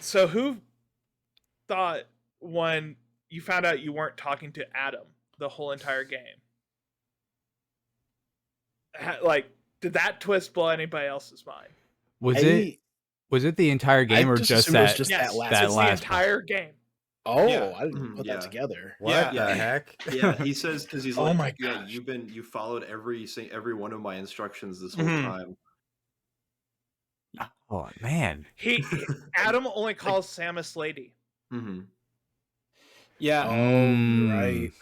So who thought when you found out you weren't talking to Adam the whole entire game? Like, did that twist blow anybody else's mind? Was it the entire game or just assumed it was that? just Yes, that last it's one. the entire game. Oh, Yeah. I didn't put that together. What Yeah. the heck? Yeah, he says because he's Oh like, my yeah, gosh. you followed every one of my instructions this whole time. Oh man. Adam only calls Samus lady. Yeah. Oh, right.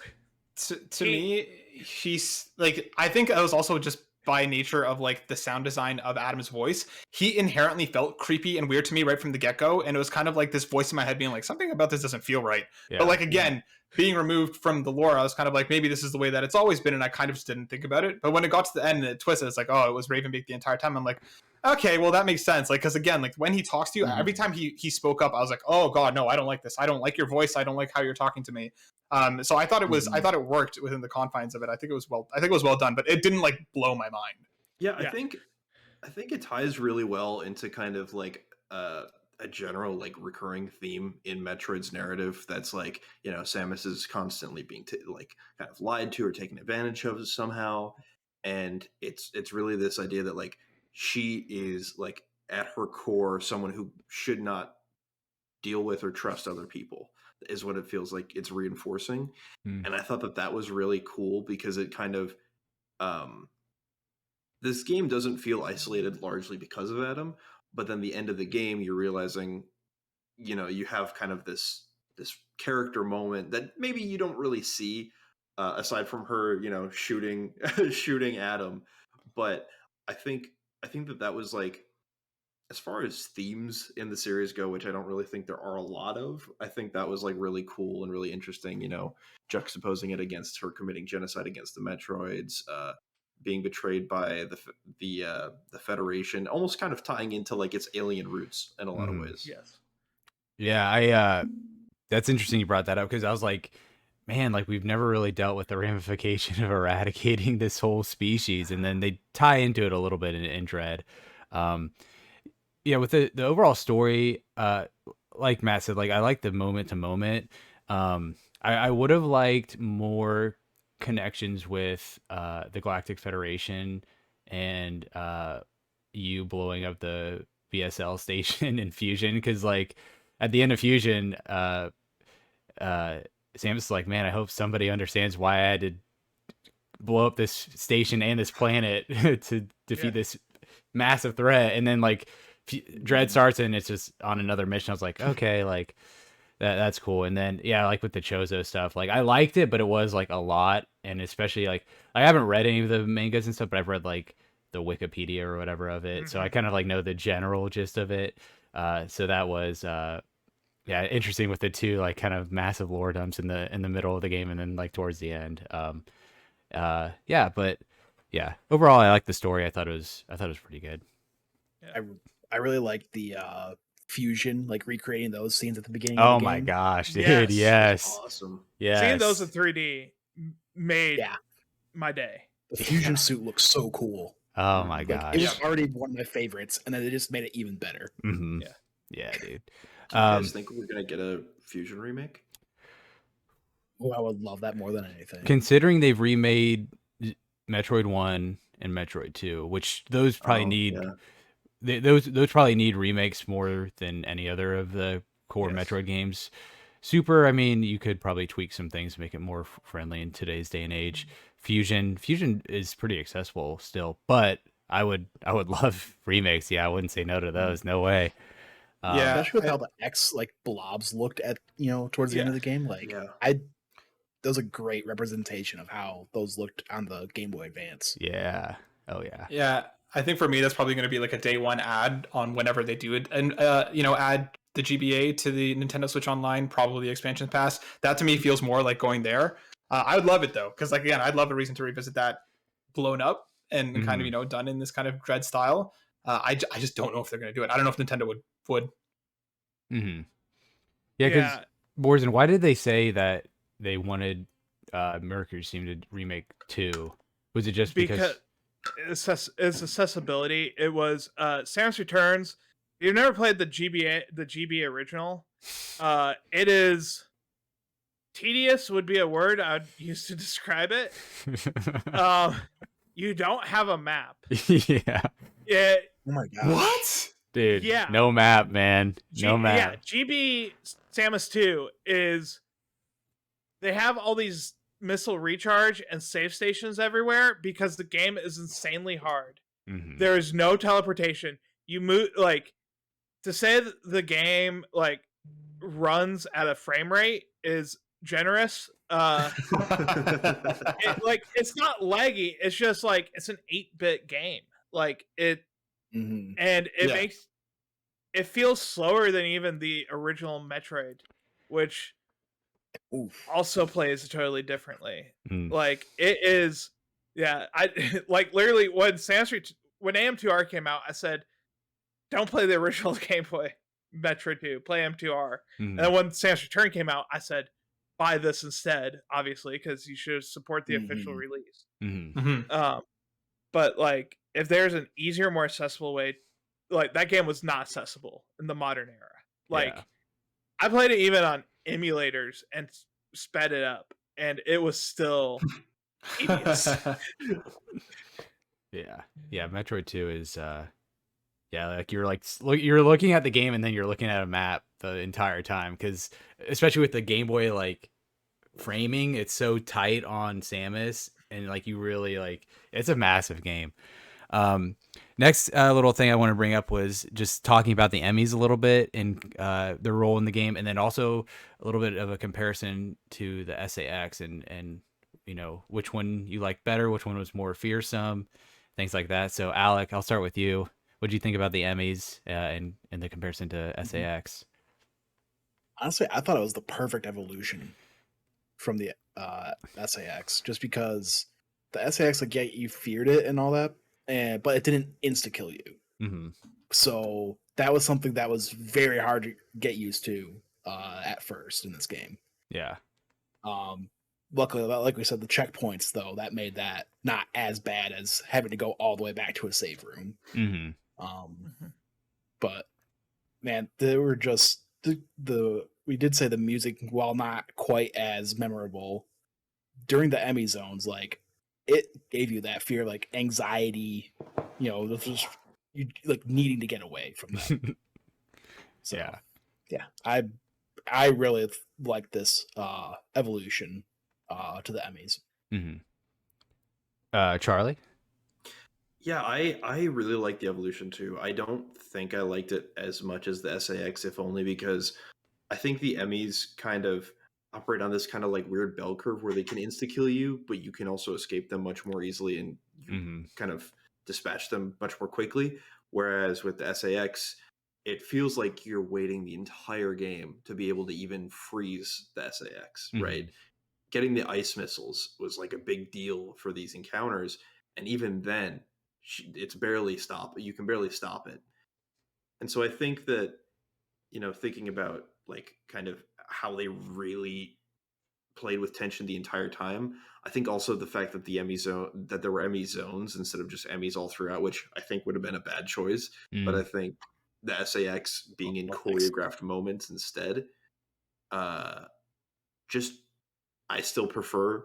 To me, he's like, I think it was also just by nature of like the sound design of Adam's voice. He inherently felt creepy and weird to me right from the get-go, and it was kind of like this voice in my head being like, something about this doesn't feel right. Yeah. But like again, being removed from the lore, I was kind of like, maybe this is the way that it's always been, and I kind of just didn't think about it. But when it got to the end and it twisted, it's like, oh, it was Ravenbeak the entire time. I'm like, okay, well that makes sense. Like, because again, like when he talks to you, every time he spoke up, I was like, oh god, no, I don't like this. I don't like your voice. I don't like how you're talking to me. So I thought it was, I thought it worked within the confines of it. I think it was well done, but it didn't like blow my mind. Yeah, I think it ties really well into kind of like a general like recurring theme in Metroid's narrative. That's like, you know, Samus is constantly being like kind of lied to or taken advantage of somehow, and it's really this idea that like she is like at her core someone who should not deal with or trust other people, is what it feels like it's reinforcing. And I thought that was really cool because it kind of this game doesn't feel isolated largely because of Adam, but then the end of the game you're realizing, you know, you have kind of this character moment that maybe you don't really see aside from her, you know, shooting Adam. But I think that was like, as far as themes in the series go, which I don't really think there are a lot of, I think that was like really cool and really interesting, you know, juxtaposing it against her committing genocide against the Metroids, being betrayed by the Federation, almost kind of tying into like its alien roots in a lot of ways. Yes. Yeah, that's interesting you brought that up because I was like, man, like we've never really dealt with the ramification of eradicating this whole species, and then they tie into it a little bit in Dread. Yeah, with the overall story, like Matt said, like I like the moment to moment. I would have liked more connections with the Galactic Federation and you blowing up the BSL station in Fusion, because like at the end of Fusion, Samus is like, man, I hope somebody understands why I had to blow up this station and this planet to defeat this massive threat. And then like Dread starts and it's just on another mission. I was like, okay, like that's cool. And then like with the Chozo stuff, like I liked it, but it was like a lot. And especially like I haven't read any of the mangas and stuff, but I've read like the Wikipedia or whatever of it, so I kind of like know the general gist of it. So that was interesting with the two like kind of massive lore dumps in the middle of the game and then like towards the end. But overall I liked the story. I thought it was pretty good. I really liked the Fusion, like recreating those scenes at the beginning. Oh of the my game. gosh, dude! Yes, Awesome. Yeah, seeing those in 3D made my day. The Fusion suit looks so cool. Oh my Like, gosh, it was already one of my favorites, and then they just made it even better. Mm-hmm. Yeah, dude. Do you guys think we're gonna get a Fusion remake? Oh, I would love that more than anything. Considering they've remade Metroid 1 and Metroid 2, which those probably need those probably need remakes more than any other of the core Metroid games. Super, I mean, you could probably tweak some things to make it more friendly in today's day and age. Fusion is pretty accessible still, but I would love remakes. Yeah, I wouldn't say no to those. No way. Yeah, especially with how the X like blobs looked at towards the end of the game. Like that was a great representation of how those looked on the Game Boy Advance. Yeah. Oh yeah. Yeah, I think for me that's probably going to be like a day one ad on whenever they do it, and add the GBA to the Nintendo Switch Online, probably the expansion pass. That to me feels more like going there. I would love it though, because like again, I'd love a reason to revisit that blown up and kind of done in this kind of Dread style. I just don't know if they're going to do it. I don't know if Nintendo would. Mm-hmm. Yeah, because Borzen, why did they say that they wanted Mercury Steam to remake 2? Was it just because it's accessibility? It was Samus Returns. You've never played the GB original. It is tedious would be a word I'd use to describe it. You don't have a map. Yeah. Oh my god. What? Dude, yeah. No map, man. No map. Yeah, GB Samus 2 is they have all these missile recharge and save stations everywhere because the game is insanely hard. Mm-hmm. There is no teleportation. You move like to say that the game like runs at a frame rate is generous. It's not laggy. It's just like it's an 8-bit game. Like it, and it makes it feels slower than even the original Metroid, which also plays totally differently. Like it is, I like literally when AM2R came out, I said, "Don't play the original Game Boy Metroid 2, play M2R." And then when Samus Return came out, I said, "Buy this instead," obviously, because you should support the official release. But like, if there's an easier, more accessible way, like that game was not accessible in the modern era. Like, I played it even on emulators and sped it up, and it was still tedious. Yeah. Metroid 2 is like you're looking at the game and then you're looking at a map the entire time, because especially with the Game Boy like framing, it's so tight on Samus, and like you really like it's a massive game. Next little thing I want to bring up was just talking about the Emmys a little bit and their role in the game, and then also a little bit of a comparison to the SAX and which one you like better, which one was more fearsome, things like that. So Alec, I'll start with you. What do you think about the Emmys and the comparison to SAX? Honestly, I thought it was the perfect evolution from the SAX, just because the SAX, like, you feared it and all that, but it didn't insta kill you. So that was something that was very hard to get used to at first in this game. Yeah. Luckily, like we said, the checkpoints though, that made that not as bad as having to go all the way back to a save room. But man, they were just we did say the music, while not quite as memorable during the Emmy zones, like it gave you that fear, like anxiety, you like needing to get away from that. So, yeah, I really like this evolution to the Emmys. Charlie? Yeah, I really like the evolution too. I don't think I liked it as much as the SAX, if only because I think the Emmys kind of operate on this kind of like weird bell curve where they can insta kill you, but you can also escape them much more easily, and you kind of dispatch them much more quickly. Whereas with the SAX, it feels like you're waiting the entire game to be able to even freeze the SAX, right? Getting the ice missiles was like a big deal for these encounters, and even then, it's barely stop. You can barely stop it. And so I think that, thinking about like kind of how they really played with tension the entire time, I think also the fact that that there were Emmy zones instead of just Emmys all throughout, which I think would have been a bad choice. But I think the SAX being in choreographed moments instead, just I still prefer.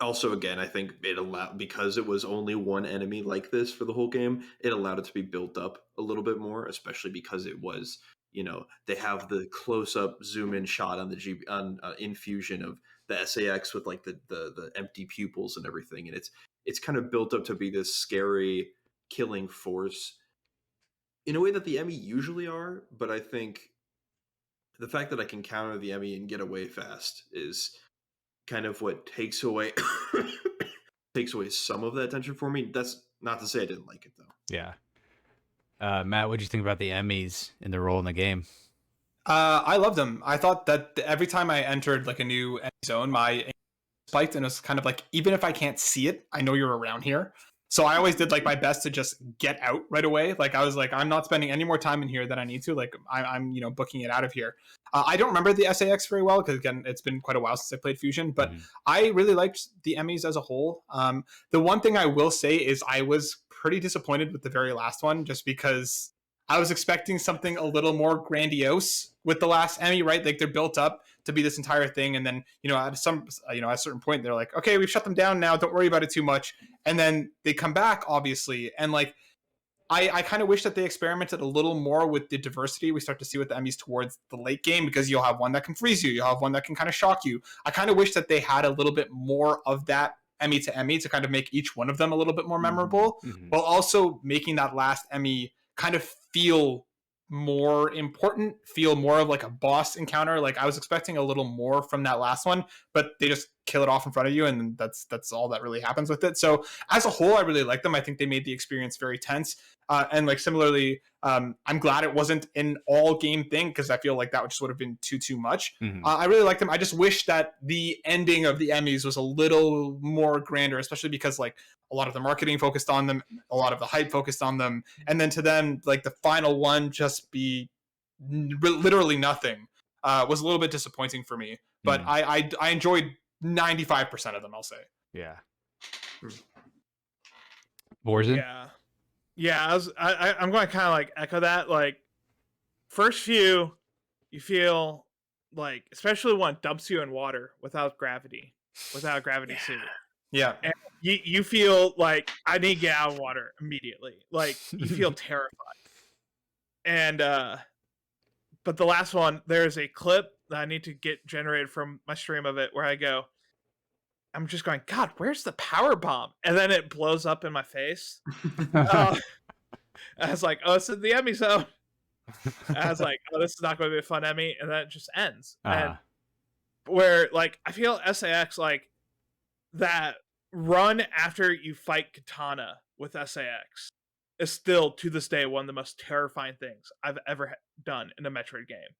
Also, again, I think it allowed, because it was only one enemy like this for the whole game, it allowed it to be built up a little bit more, especially because it was, they have the close up zoom in shot on the infusion of the SAX with like the empty pupils and everything, and it's kind of built up to be this scary killing force in a way that the Emmy usually are. But I think the fact that I can counter the Emmy and get away fast is kind of what takes away some of that tension for me. That's not to say I didn't like it though. Yeah. Matt, what do you think about the Emmys and their role in the game? I loved them. I thought that every time I entered like a new zone, my spiked, and it was kind of like, even if I can't see it, I know you're around here. So I always did like my best to just get out right away. Like I was like, I'm not spending any more time in here than I need to. Like I'm booking it out of here. I don't remember the SAX very well because again, it's been quite a while since I played Fusion. But I really liked the Emmys as a whole. The one thing I will say is I was pretty disappointed with the very last one, just because I was expecting something a little more grandiose with the last Emmy, right? Like they're built up to be this entire thing, and then at a certain point they're like, okay, we've shut them down now, don't worry about it too much, and then they come back, obviously, and like I kind of wish that they experimented a little more with the diversity we start to see with the Emmys towards the late game, because you'll have one that can freeze you'll have one that can kind of shock you. I kind of wish that they had a little bit more of that Emmy to Emmy to kind of make each one of them a little bit more memorable, while also making that last Emmy kind of feel more important, feel more of like a boss encounter. Like I was expecting a little more from that last one, but they just kill it off in front of you, and that's all that really happens with it. So as a whole, I really like them. I think they made the experience very tense. And like similarly, I'm glad it wasn't an all game thing, because I feel like that just would have been too much. I really like them. I just wish that the ending of the Emmys was a little more grander, especially because like a lot of the marketing focused on them, a lot of the hype focused on them, and then to them like the final one just be literally nothing was a little bit disappointing for me. But I enjoyed 95% of them, I'll say. Yeah. Borzen? Yeah, I'm going to kind of like echo that. Like, first few, you feel like, especially one dumps you in water without a gravity suit. Yeah. And you feel like, I need to get out of water immediately. Like, you feel terrified. And, but the last one, there's a clip that I need to get generated from my stream of it where I go, I'm just going, God, where's the power bomb? And then it blows up in my face. I was like, oh, it's in the Emmy zone. I was like, oh, this is not going to be a fun Emmy. And then it just ends. And where, like, I feel SAX, like, that run after you fight Katana with SAX is still, to this day, one of the most terrifying things I've ever done in a Metroid game.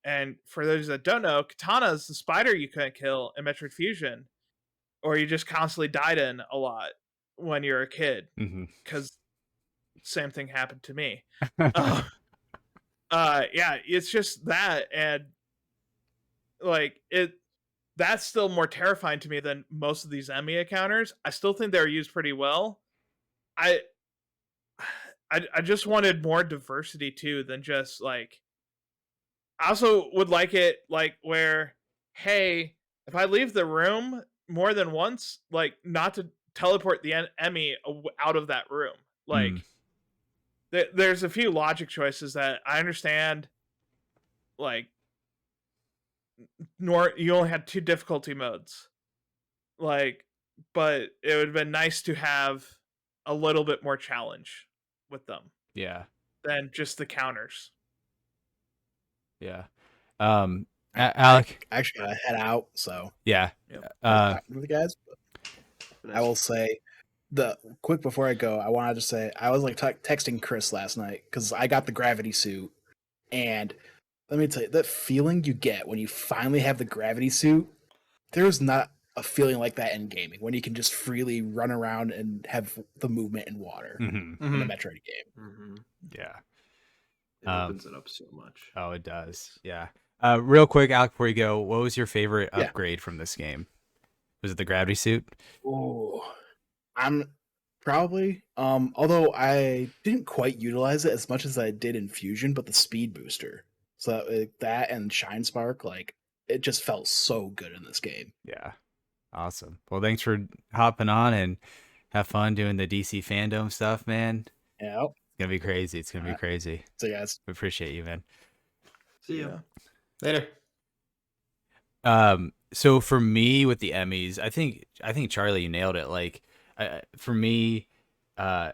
And for those that don't know, Katana is the spider you couldn't kill in Metroid Fusion, or you just constantly died in a lot when you're a kid, because same thing happened to me. Yeah, it's just that, and like that's still more terrifying to me than most of these Emmy encounters. I still think they're used pretty well. I just wanted more diversity too, than just like, I also would like it like where, hey, if I leave the room more than once, like, not to teleport the Emmy out of that room. Like, there's a few logic choices that I understand. Like, you only had 2 difficulty modes. Like, but it would have been nice to have a little bit more challenge with them. Yeah. Than just the counters. Yeah. Alec, I actually gotta head out, so yeah. with the guys. But I will say, quick before I go, I wanted to say I was like texting Chris last night because I got the gravity suit, and let me tell you, that feeling you get when you finally have the gravity suit, there's not a feeling like that in gaming, when you can just freely run around and have the movement in water in a Metroid game. Yeah. It opens it up so much. Oh, it does. Yeah. Real quick, Alec, before you go, what was your favorite upgrade from this game? Was it the gravity suit? Oh, I'm probably, although I didn't quite utilize it as much as I did in Fusion, but the speed booster. So that and Shine Spark, like, it just felt so good in this game. Yeah. Awesome. Well, thanks for hopping on and have fun doing the DC fandom stuff, man. Yeah. It's gonna be crazy. It's gonna be Alright. crazy. So guys, We appreciate you, man. See ya. Later. So for me with the Emmys, I think Charlie, you nailed it. Like, for me, I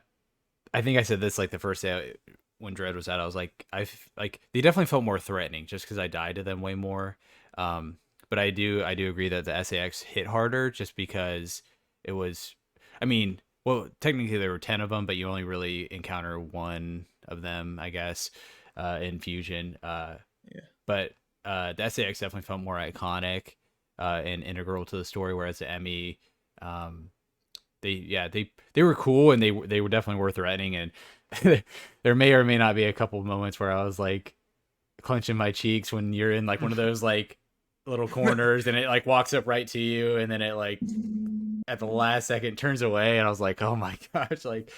think I said this like the first day when Dread was out. I was like, like they definitely felt more threatening just because I died to them way more. But I do agree that the SAX hit harder just because it was. I mean, well, technically there were 10 of them, but you only really encounter one of them, I guess, in Fusion. But the SAX definitely felt more iconic and integral to the story, whereas the Emmy, they were cool and they were definitely worth threatening. And there may or may not be a couple of moments where I was like clenching my cheeks when you're in like one of those like little corners and it like walks up right to you and then it like at the last second turns away and I was like, oh my gosh, like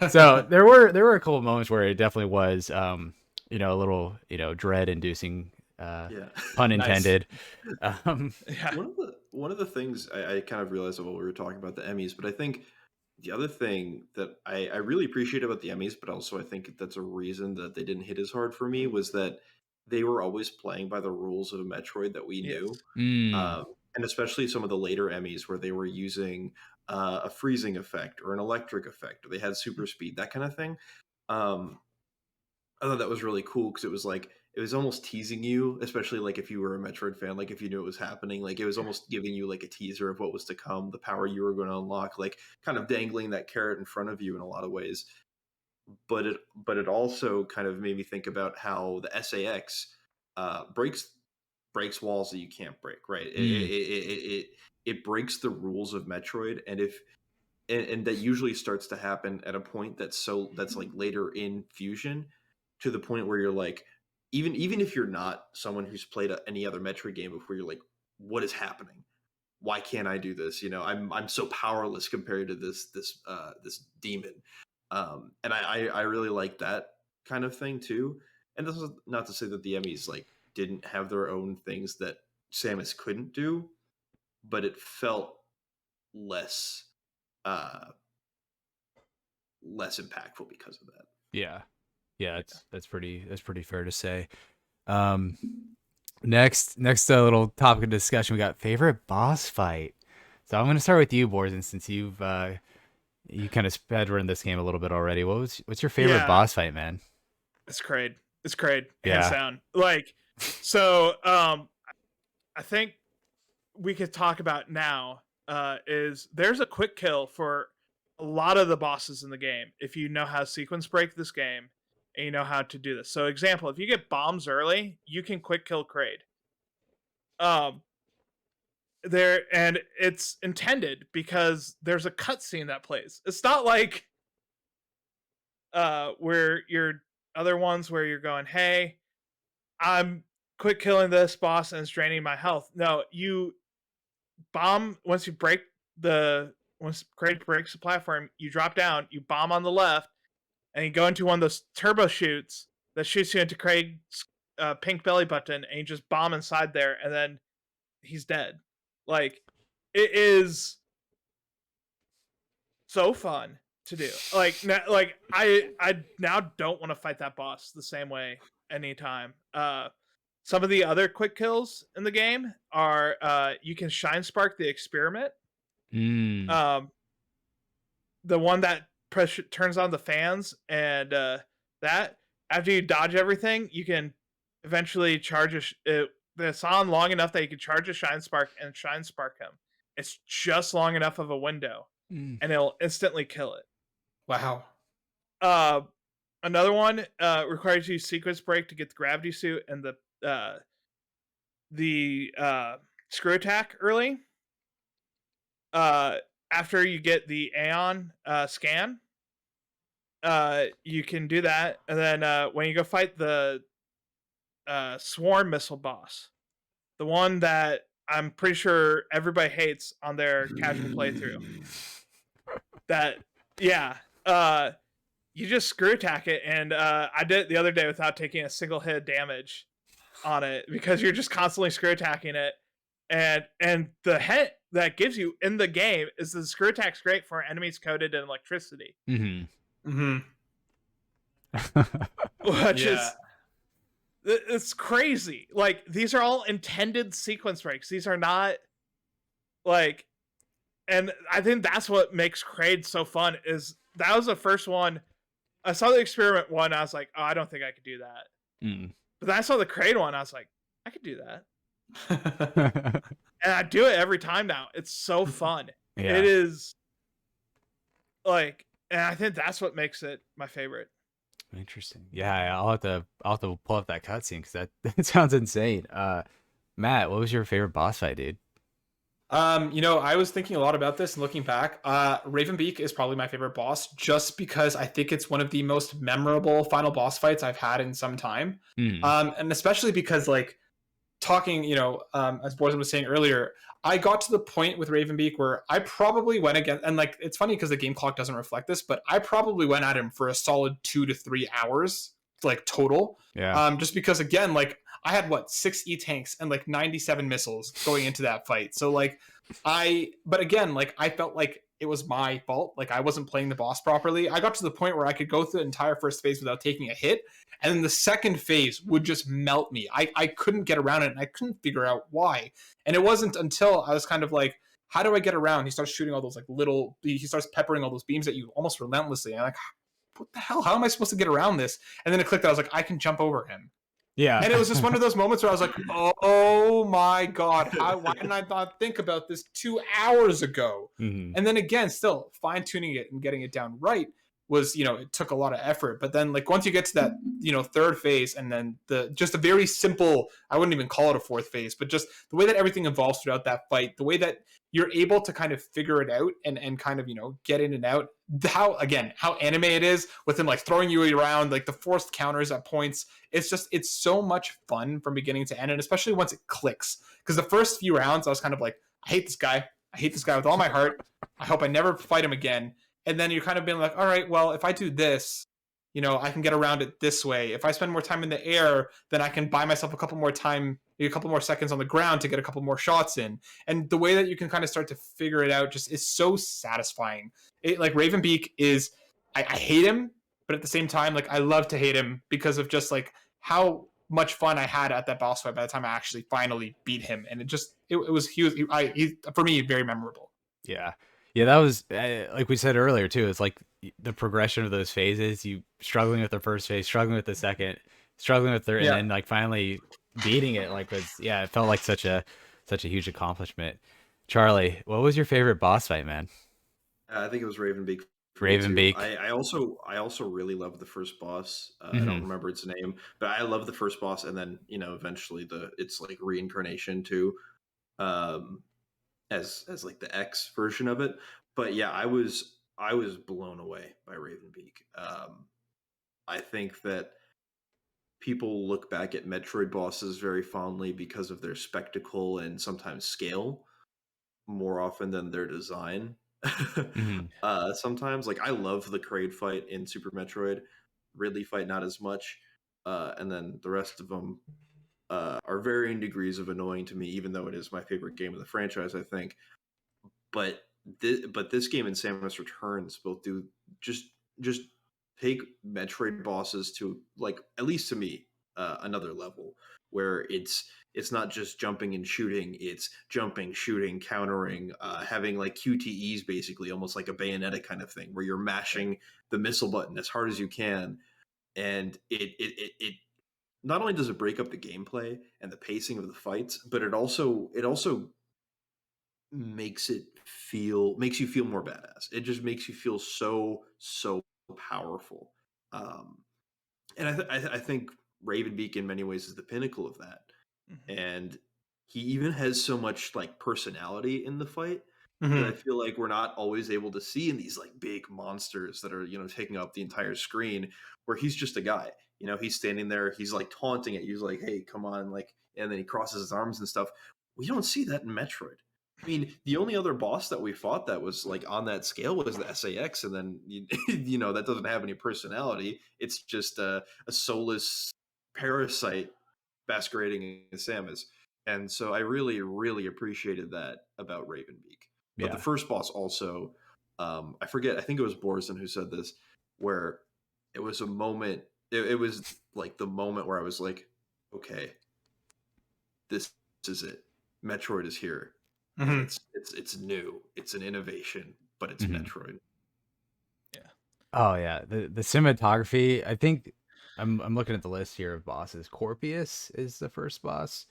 so there were a couple of moments where it definitely was a little dread inducing pun intended. Yeah. One of the things I kind of realized while we were talking about the Emmys, but I think the other thing that I really appreciate about the Emmys, but also I think that's a reason that they didn't hit as hard for me, was that they were always playing by the rules of Metroid that we knew. And especially some of the later Emmys where they were using a freezing effect or an electric effect, or they had super speed, that kind of thing. I thought that was really cool because it was almost teasing you, especially like if you were a Metroid fan, like if you knew it was happening, like it was almost giving you like a teaser of what was to come, the power you were going to unlock, like kind of dangling that carrot in front of you in a lot of ways. But it also kind of made me think about how the SAX breaks walls that you can't break, right? It breaks the rules of Metroid, and and that usually starts to happen at a point that's like later in Fusion, to the point where you're like, even if you're not someone who's played any other Metroid game before, you're like, what is happening? Why can't I do this? I'm so powerless compared to this demon. And I really like that kind of thing too. And this is not to say that the Emmys like didn't have their own things that Samus couldn't do, but it felt less less impactful because of that. Yeah, that's pretty fair to say. Next little topic of discussion, we got favorite boss fight. So I'm going to start with you, Borzen, since you've you kind of sped run this game a little bit already. What's your favorite boss fight, man? It's Kraid. It's Kraid, Yeah. hands down. Like, so I think we could talk about now is there's a quick kill for a lot of the bosses in the game if you know how to sequence break this game and you know how to do this. So example, if you get bombs early, you can quick kill Kraid. There, and it's intended because there's a cutscene that plays. It's not like where your other ones where you're going, hey, I'm quick killing this boss and it's draining my health. No, you bomb once Kraid breaks the platform, you drop down, you bomb on the left, and you go into one of those turbo shoots that shoots you into Kraid's pink belly button, and you just bomb inside there, and then he's dead. Like, it is so fun to do. Like I now don't want to fight that boss the same way anytime. Some of the other quick kills in the game are you can shine spark the experiment. The one that turns on the fans, and that after you dodge everything, you can eventually charge it's on long enough that you can charge a shine spark and shine spark him. It's just long enough of a window, and it'll instantly kill it. Wow. Another one requires you sequence break to get the gravity suit and the screw attack early. After you get the Aeon scan, you can do that, and then when you go fight the swarm missile boss, the one that I'm pretty sure everybody hates on their casual playthrough, that you just screw attack it, and I did it the other day without taking a single hit of damage. on it because you're just constantly screw attacking it. And the hint that gives you in the game is the screw attack's great for enemies coated in electricity. Mm-hmm. Which is it's crazy. Like, these are all intended sequence breaks. These are not like, and I think that's what makes Kraid so fun. Is that was the first one I saw the experiment one. I was like, oh, I don't think I could do that. But then I saw the Kraid one. I was like, I could do that. And I do it every time now. It's so fun. Yeah. It is like, and I think that's what makes it my favorite. Interesting. Yeah, I'll have to pull up that cutscene because that sounds insane. Matt, what was your favorite boss fight, dude? I was thinking a lot about this and looking back. Ravenbeak is probably my favorite boss, just because I think it's one of the most memorable final boss fights I've had in some time. And especially because, like, talking, as Borzin was saying earlier, I got to the point with Ravenbeak where I probably went against, and like, it's funny because the game clock doesn't reflect this, but I probably went at him for a solid 2 to 3 hours, like, total. Yeah. Just because, again, like, I had 6 E-tanks and like 97 missiles going into that fight. So like, but again, like, I felt like it was my fault. Like, I wasn't playing the boss properly. I got to the point where I could go through the entire first phase without taking a hit. And then the second phase would just melt me. I couldn't get around it, and I couldn't figure out why. And it wasn't until I was kind of like, how do I get around? He starts shooting all those he starts peppering all those beams at you almost relentlessly. And I'm like, what the hell? How am I supposed to get around this? And then it clicked. I was like, I can jump over him. Yeah. And it was just one of those moments where I was like, oh my God, why didn't I not think about this 2 hours ago? And then again, still fine-tuning it and getting it down right was, it took a lot of effort. But then, like, once you get to that, third phase, and then just a very simple, I wouldn't even call it a fourth phase, but just the way that everything evolves throughout that fight, the way that you're able to kind of figure it out and kind of, get in and out, how anime it is with him, like, throwing you around, like the forced counters at points. It's so much fun from beginning to end, and especially once it clicks. Because the first few rounds, I was kind of like, I hate this guy with all my heart. I hope I never fight him again. And then you're kind of being like, all right, well, if I do this, I can get around it this way. If I spend more time in the air, then I can buy myself a couple more seconds on the ground to get a couple more shots in. And the way that you can kind of start to figure it out just is so satisfying. Like, Ravenbeak is, I hate him, but at the same time, like, I love to hate him because of just like how much fun I had at that boss fight by the time I actually finally beat him. And he was for me, very memorable. Yeah. Yeah, that was like we said earlier too. It's like the progression of those phases. You struggling with the first phase, struggling with the second, struggling with third, and then like finally beating it. Like it felt like such a huge accomplishment. Charlie, what was your favorite boss fight, man? I think it was Ravenbeak. Ravenbeak. I also really loved the first boss. I don't remember its name, but I love the first boss, and then eventually it's like reincarnation too. As like the X version of it. But yeah, I was blown away by Ravenbeak. I think that people look back at Metroid bosses very fondly because of their spectacle and sometimes scale more often than their design. Sometimes, like, I love the Kraid fight in Super Metroid. Ridley fight not as much. And then the rest of them are varying degrees of annoying to me, even though it is my favorite game of the franchise, I think. But this game and Samus Returns both do just take Metroid bosses to, like, at least to me, another level where it's not just jumping and shooting, it's jumping, shooting, countering, having like QTEs, basically almost like a Bayonetta kind of thing, where you're mashing the missile button as hard as you can, and it not only does it break up the gameplay and the pacing of the fights, but it also makes you feel more badass. It just makes you feel so powerful. And I think Ravenbeak in many ways is the pinnacle of that. And he even has so much like personality in the fight that I feel like we're not always able to see in these like big monsters that are, taking up the entire screen, where he's just a guy. He's standing there, he's like taunting at you, he's like, hey, come on, like, and then he crosses his arms and stuff. We don't see that in Metroid. I mean, the only other boss that we fought that was like on that scale was the SAX, and then that doesn't have any personality. It's just a soulless parasite masquerading as Samus. And so I really, really appreciated that about Ravenbeak. But the Yeah. first boss also, I forget, I think it was Borson who said this, where it was a moment, it was like the moment where I was like, okay, this is it. Metroid is here. And Mhm. it's new. It's an innovation, but it's Mhm. Metroid. Oh yeah, the cinematography. I think I'm looking at the list here of bosses. Corpius is the first boss.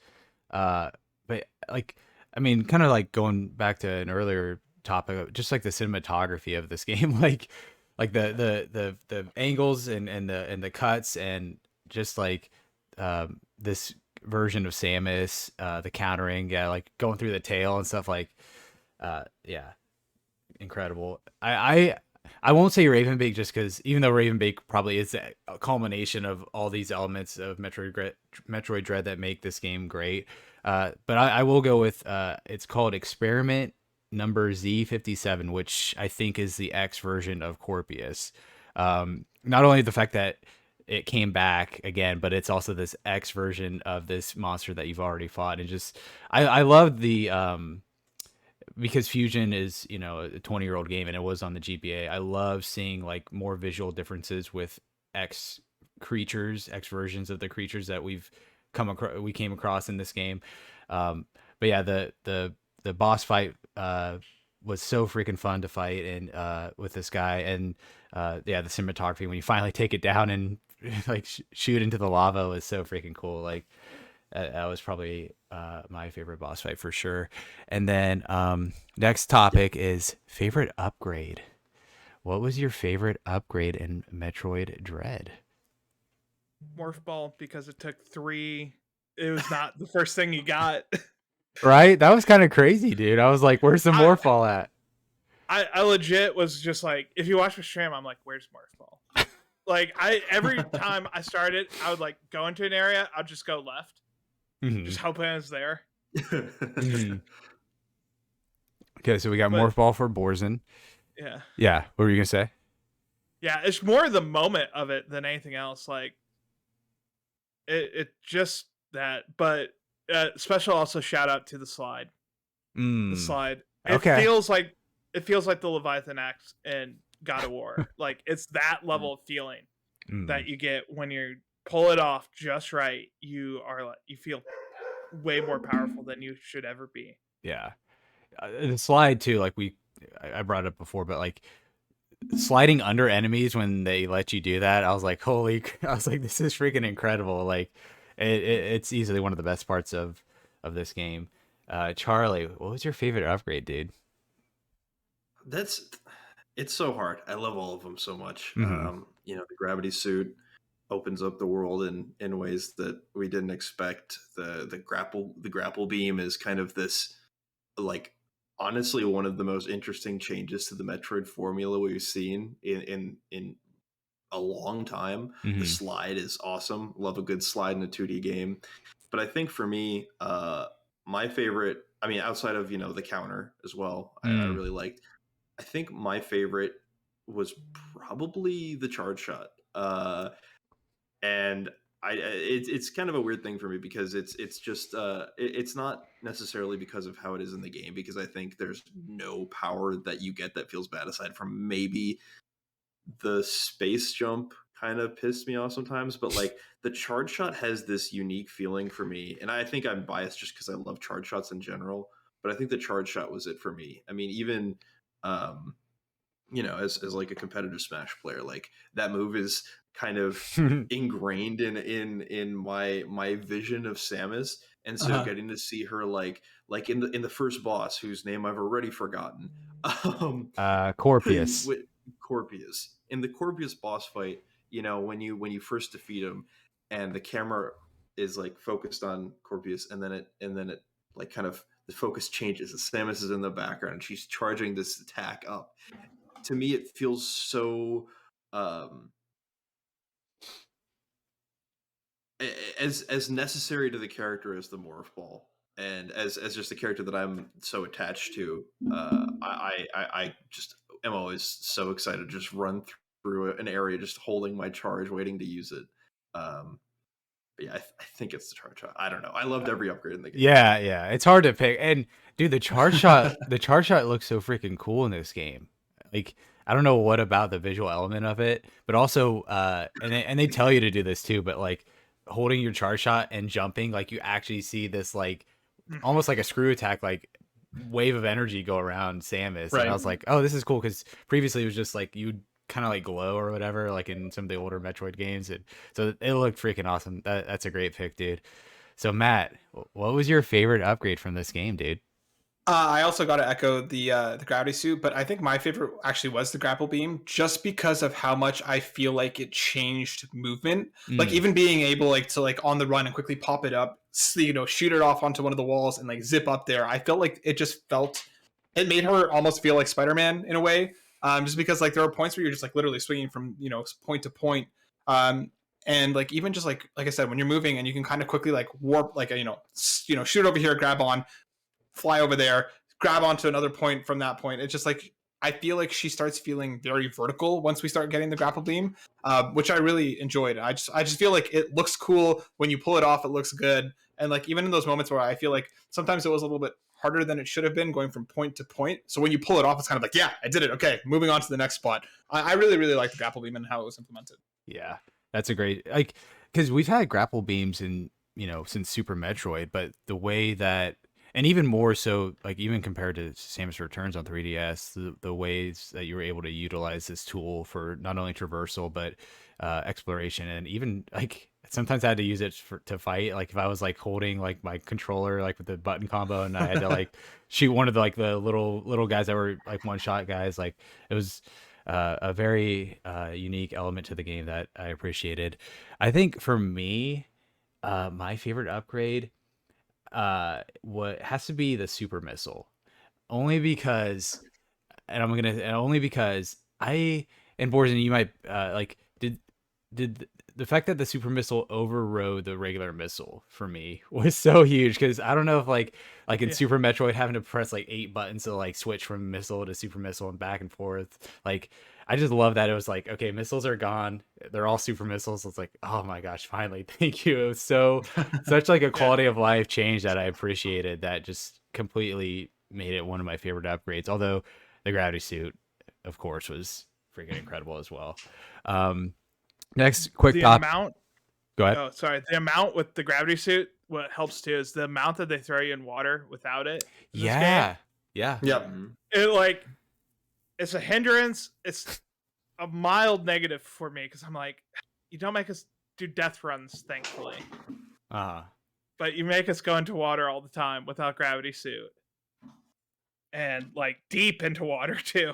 Uh, but like, I mean, kind of like going back to an earlier topic, just like the cinematography of this game, like the angles and the cuts and just like this version of Samus, the countering, yeah, like going through the tail and stuff like, yeah, incredible. I won't say Ravenbeak just because even though Ravenbeak probably is a culmination of all these elements of Metroid Dread that make this game great, but I will go with it's called Experiment Number Z57, which I think is the X version of Corpius. Not only the fact that it came back again, but it's also this X version of this monster that you've already fought, and just I love the because Fusion is, you know, a 20-year-old game and it was on the GBA. I love seeing like more visual differences with X creatures, X versions of the creatures that we came across in this game. But yeah, the boss fight was so freaking fun to fight and with this guy, and yeah, the cinematography when you finally take it down and like shoot into the lava was so freaking cool. Like that was probably my favorite boss fight for sure. And then next topic is favorite upgrade. What was your favorite upgrade in Metroid Dread? Morph ball, because it took 3. It was not the first thing you got. Right? That was kind of crazy, dude. I was like, where's the I- Morphball at? I legit was just like, if you watch my stream, I'm like, where's Morph ball? Like every time I started, I would like go into an area, I'd just go left, Mhm. just hoping it was there. Mhm. Okay, so we got But Morphball for Borzen. yeah, Yeah, what were you gonna say? yeah, it's more the moment of it than anything else. Like it just that. But special also shout out to the slide. The slide. Okay. It feels like the Leviathan Axe in God of War. Like it's that level of feeling that you get when you pull it off just right. You are like you feel way more powerful than you should ever be. Yeah. The slide too, like I brought it up before, but like sliding under enemies when they let you do that, I was like, I was like, this is freaking incredible. Like it's easily one of the best parts of this game. Charlie, what was your favorite upgrade, dude? That's it's so hard. I love all of them so much. Mhm. You know, the gravity suit opens up the world in ways that we didn't expect. The grapple beam is kind of this like honestly one of the most interesting changes to the Metroid formula we've seen in a long time. The Mhm. slide is awesome. Love a good slide in a 2D game. But I think for me, my favorite, I mean, outside of, you know, the counter as well, I Mm. really liked. I think my favorite was probably the charge shot. And it's kind of a weird thing for me because it's just it's not necessarily because of how it is in the game, because I think there's no power that you get that feels bad aside from maybe the space jump kind of pissed me off sometimes, but like the charge shot has this unique feeling for me, and I think I'm biased just because I love charge shots in general, but I think the charge shot was it for me. I mean, even um you know, as like a competitive Smash player, like that move is kind of ingrained in my vision of Samus, and so Uh-huh. getting to see her like in the first boss whose name I've already forgotten, Corpius. with Corpius in the Corpius boss fight, you know, when you first defeat him, and the camera is like focused on Corpius, and then it like kind of the focus changes. And Samus is in the background, and she's charging this attack up. To me, it feels so um, as necessary to the character as the Morph Ball, and as just a character that I'm so attached to. I just am always so excited to just run through an area, just holding my charge, waiting to use it. Um, But yeah, I think it's the charge shot. I don't know. I loved every upgrade in the game. Yeah, it's hard to pick. And dude, the charge shot looks so freaking cool in this game. Like, I don't know what about the visual element of it, but also and they tell you to do this too, but like holding your charge shot and jumping, like you actually see this like almost like a screw attack, like wave of energy go around Samus. And I was like, oh, this is cool, because previously it was just like you'd kind of like glow or whatever, like in some of the older Metroid games. And so it looked freaking awesome. That's a great pick, dude. So Matt, what was your favorite upgrade from this game, dude? I also got to echo the gravity suit, but I think my favorite actually was the grapple beam, just because of how much I feel like it changed movement. Like even being able like to like on the run and quickly pop it up, shoot it off onto one of the walls and like zip up there. I felt like it made her almost feel like Spider-Man in a way. Just because like there are points where you're just like literally swinging from point to point. And like even just like I said, when you're moving and you can kind of quickly like warp like shoot over here, grab on, fly over there, grab onto another point from that point. It's just like I feel like she starts feeling very vertical once we start getting the grapple beam, which I really enjoyed. I just feel like it looks cool when you pull it off. It looks good, and like even in those moments where I feel like sometimes it was a little bit harder than it should have been going from point to point. So when you pull it off, it's kind of like, yeah, I did it. Okay, moving on to the next spot. I really really like the grapple beam and how it was implemented. Yeah, that's a great, like, because we've had grapple beams in since Super Metroid, but the way that, and even more so, like even compared to Samus Returns on 3DS, the ways that you were able to utilize this tool for not only traversal but exploration, and even like sometimes I had to use it to fight. Like if I was like holding like my controller like with the button combo, and I had to like shoot one of the little guys that were like one shot guys, like it was a very unique element to the game that I appreciated. I think for me, my favorite upgrade what has to be the super missile, only because, only because I, and Borzen, you might like did the fact that the super missile overrode the regular missile for me was so huge, because I don't know if like in Super Metroid having to press like 8 buttons to like switch from missile to super missile and back and forth, like I just love that it was like, okay, missiles are gone, they're all super missiles. It's like, oh my gosh, finally, thank you. It was such like a quality of life change that I appreciated, that just completely made it one of my favorite upgrades. Although the gravity suit, of course, was freaking incredible as well. Next quick topic. Go ahead. Oh, sorry. The amount with the gravity suit, what helps too is the amount that they throw you in water without it. Yeah. It like, it's a hindrance. It's a mild negative for me, because I'm like, you don't make us do death runs, thankfully. But you make us go into water all the time without gravity suit, and like deep into water too.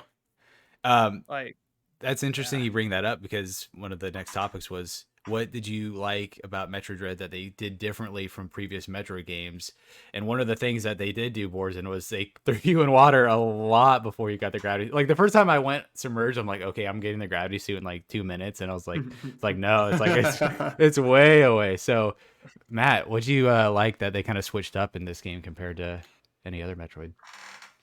Like, that's interesting you bring that up, because one of the next topics was, what did you like about Metroid Dread that they did differently from previous Metroid games? And one of the things that they did do, Borzen, was they threw you in water a lot before you got the gravity. Like the first time I went submerged, I'm like, okay, I'm getting the gravity suit in like 2 minutes, and I was like, it's like no, it's like it's way away. So, Matt, what'd you like that they kind of switched up in this game compared to any other Metroid?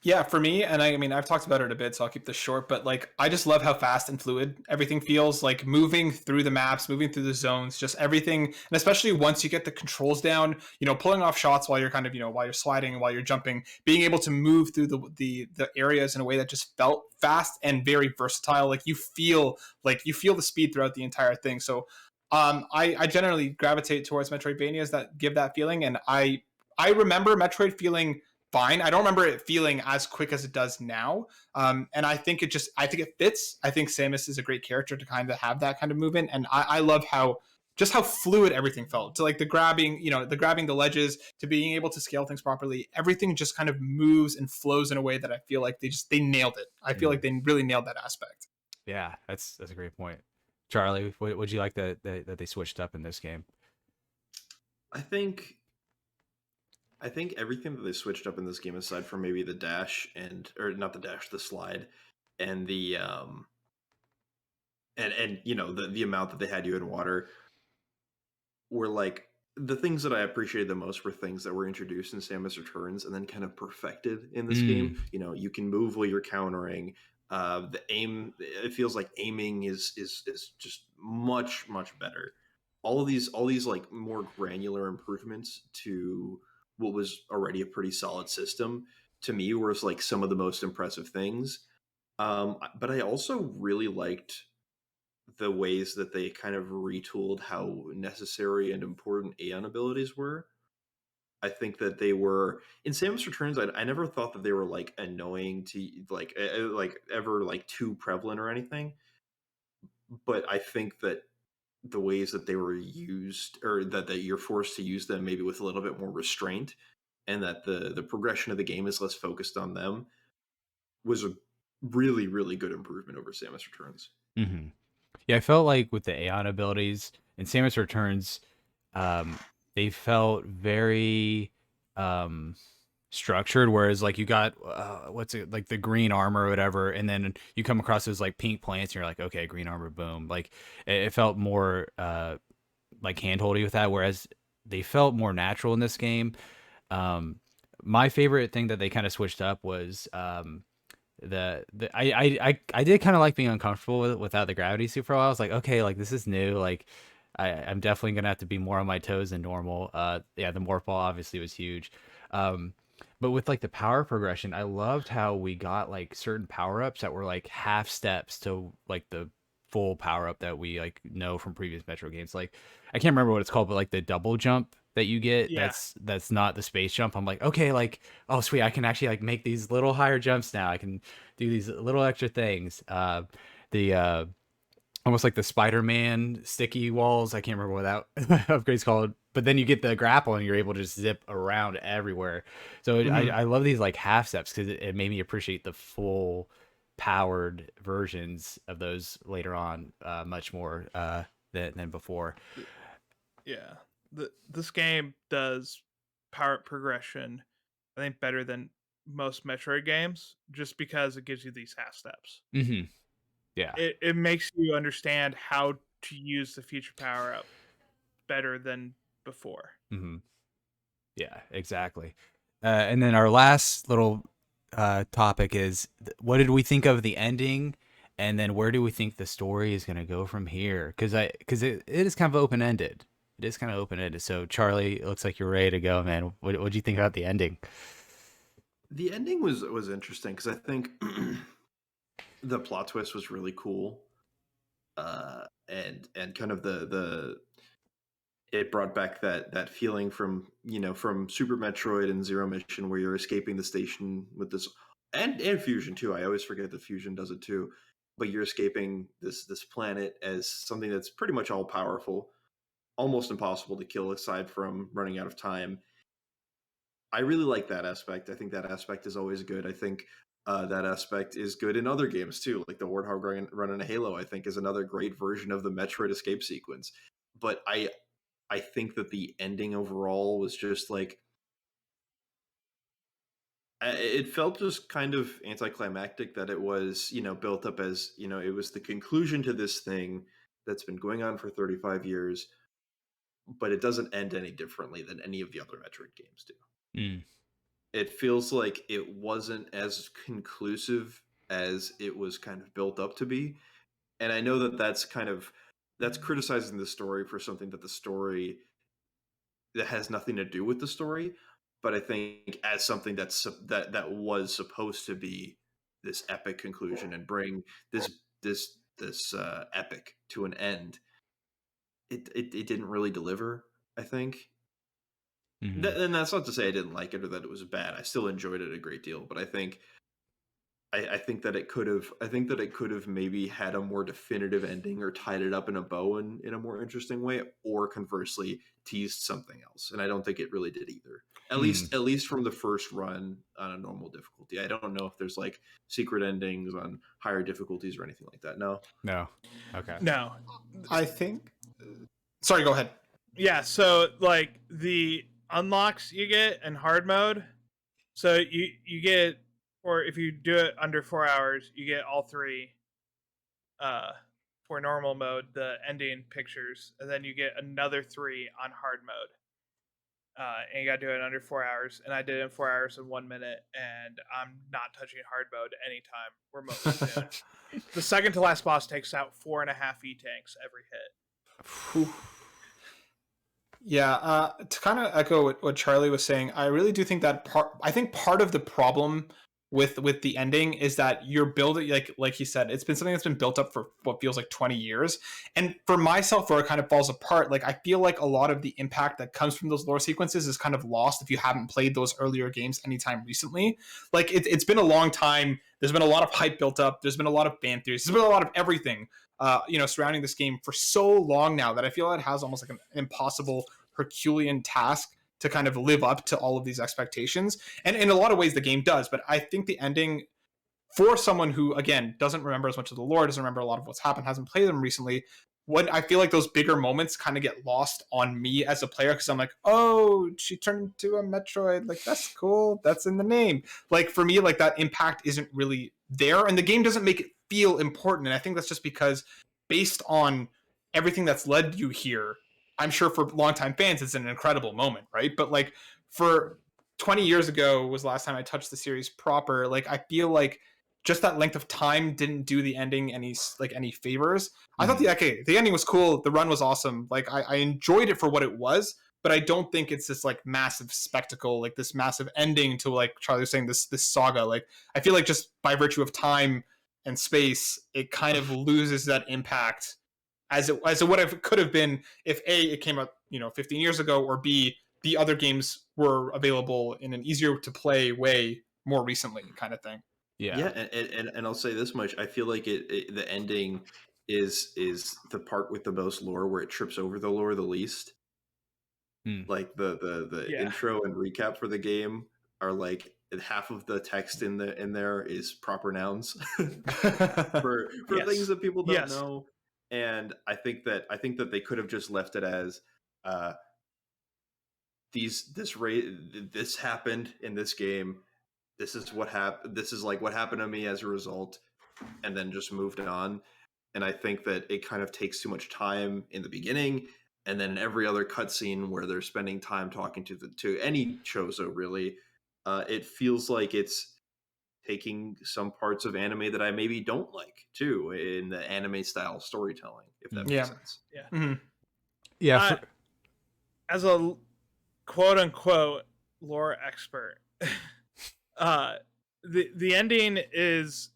Yeah, for me, and I mean, I've talked about it a bit, so I'll keep this short, but like, I just love how fast and fluid everything feels, like moving through the maps, moving through the zones, just everything. And especially once you get the controls down, pulling off shots while you're kind of, while you're sliding and while you're jumping, being able to move through the areas in a way that just felt fast and very versatile. Like you feel the speed throughout the entire thing. So I generally gravitate towards Metroidvanias that give that feeling. And I remember Metroid feeling fine. I don't remember it feeling as quick as it does now. And I think it fits. I think Samus is a great character to kind of have that kind of movement. And I love how fluid everything felt, to like the grabbing the ledges, to being able to scale things properly. Everything just kind of moves and flows in a way that I feel like they nailed it. I feel like they really nailed that aspect. Yeah, that's a great point. Charlie, what would you like that they switched up in this game? I think everything that they switched up in this game, aside from maybe the dash the slide, and the the amount that they had you in water, were like the things that I appreciated the most. Were things that were introduced in Samus Returns and then kind of perfected in this game. You can move while you're countering. The aim, it feels like aiming is just much better. all these like more granular improvements to what was already a pretty solid system, to me was like some of the most impressive things. But I also really liked the ways that they kind of retooled how necessary and important Aeon abilities were. I think that they were in Samus Returns. I never thought that they were like annoying to like ever like too prevalent or anything. But I think that the ways that they were used, or that you're forced to use them maybe with a little bit more restraint, and that the progression of the game is less focused on them, was a really good improvement over Samus Returns. Hmm. Yeah, I felt like with the Aeon abilities in Samus Returns, um, they felt very um, structured. Whereas like you got what's it like the green armor or whatever, and then you come across those like pink plants, and you're like, okay, green armor, boom. Like it felt more like handholdy with that. Whereas they felt more natural in this game. Um, my favorite thing that they kind of switched up was I did kind of like being uncomfortable without the gravity suit for a while. I was like, okay, like this is new. Like I'm definitely gonna have to be more on my toes than normal. Yeah, the morph ball obviously was huge. Um, but with like the power progression, I loved how we got like certain power ups that were like half steps to like the full power up that we like know from previous Metro games. Like I can't remember what it's called, but like the double jump that you get, Yeah. that's not the space jump. I'm like, okay, like oh sweet, I can actually like make these little higher jumps now. I can do these little extra things. The almost like the Spider-Man sticky walls. I can't remember what that upgrade's called. But then you get the grapple and you're able to just zip around everywhere. So Mhm. I love these like half steps because it made me appreciate the full powered versions of those later on much more than before. Yeah. This game does power progression, I think, better than most Metroid games, just because it gives you these half steps. Hmm. Yeah. It makes you understand how to use the future power up better than before. Hmm. Yeah, exactly. And then our last little topic is what did we think of the ending, and then where do we think the story is going to go from here? Because it is kind of open ended. It is kind of open ended. So Charlie, it looks like you're ready to go, man. What do you think about the ending? The ending was interesting because I think the plot twist was really cool, and kind of the it brought back that feeling from from Super Metroid and Zero Mission, where you're escaping the station with this, and Fusion too. I always forget that Fusion does it too, but you're escaping this planet as something that's pretty much all powerful, almost impossible to kill aside from running out of time. I really like that aspect. I think that aspect is always good. I think that aspect is good in other games too, like the Warthog running a Halo. I think is another great version of the Metroid escape sequence. But I think that the ending overall was just like it felt just kind of anticlimactic, that it was built up as it was the conclusion to this thing that's been going on for 35 years, but it doesn't end any differently than any of the other Metroid games do. Mm. It feels like it wasn't as conclusive as it was kind of built up to be. And I know that that's criticizing the story for something that the story that has nothing to do with the story, but I think as something that was supposed to be this epic conclusion and bring this epic to an end, it didn't really deliver, I think. Hmm. And that's not to say I didn't like it or that it was bad. I still enjoyed it a great deal, but I think that it could have maybe had a more definitive ending, or tied it up in a bow in a more interesting way, or conversely teased something else. And I don't think it really did either. Mm. At least from the first run on a normal difficulty. I don't know if there's like secret endings on higher difficulties or anything like that. No. No. Okay. No. I think. Sorry, go ahead. Yeah, so like the unlocks you get in hard mode, so you get, or if you do it under 4 hours, you get all three uh for normal mode, the ending pictures, and then you get another three on hard mode. And you gotta do it in under 4 hours, and I did it in 4 hours and 1 minute, and I'm not touching hard mode anytime remotely soon. The second to last boss takes out 4.5 E tanks every hit. Whew. Yeah, to kind of echo what Charlie was saying, I really do think that part of the problem with the ending is that you're building, like he said, it's been something that's been built up for what feels like 20 years. And for myself, where it kind of falls apart, like I feel like a lot of the impact that comes from those lore sequences is kind of lost if you haven't played those earlier games anytime recently. Like it's been a long time. There's been a lot of hype built up. There's been a lot of fan theories. There's been a lot of everything, surrounding this game for so long now that I feel it has almost like an impossible Herculean task to kind of live up to all of these expectations. And in a lot of ways, the game does. But I think the ending, for someone who, again, doesn't remember as much of the lore, doesn't remember a lot of what's happened, hasn't played them recently, when I feel like those bigger moments kind of get lost on me as a player, because I'm like, oh, she turned into a Metroid. Like, that's cool. That's in the name. Like, for me, like, that impact isn't really there. And the game doesn't make it feel important. And I think that's just because, based on everything that's led you here, I'm sure for longtime fans, it's an incredible moment, right? But like for 20 years ago was the last time I touched the series proper. Like I feel like just that length of time didn't do the ending any favors. I thought the ending was cool. The run was awesome. Like I enjoyed it for what it was, but I don't think it's this like massive spectacle, like this massive ending to, like Charlie was saying, this saga. Like I feel like just by virtue of time and space, it kind of loses that impact as it what it could have been if A, it came out 15 years ago, or B, the other games were available in an easier to play way more recently, kind of thing. Yeah, and I'll say this much: I feel like the ending is the part with the most lore, where it trips over the lore the least. Like the intro and recap for the game are like half of the text in there is proper nouns for things that people don't know. And I think that they could have just left it as this happened in this game. This is what happened. This is like what happened to me as a result, and then just moved on. And I think that it kind of takes too much time in the beginning, and then in every other cutscene where they're spending time talking to any Chozo, really, it feels like it's taking some parts of anime that I maybe don't like too, in the anime style storytelling, if that makes sense. As a quote unquote lore expert, the ending is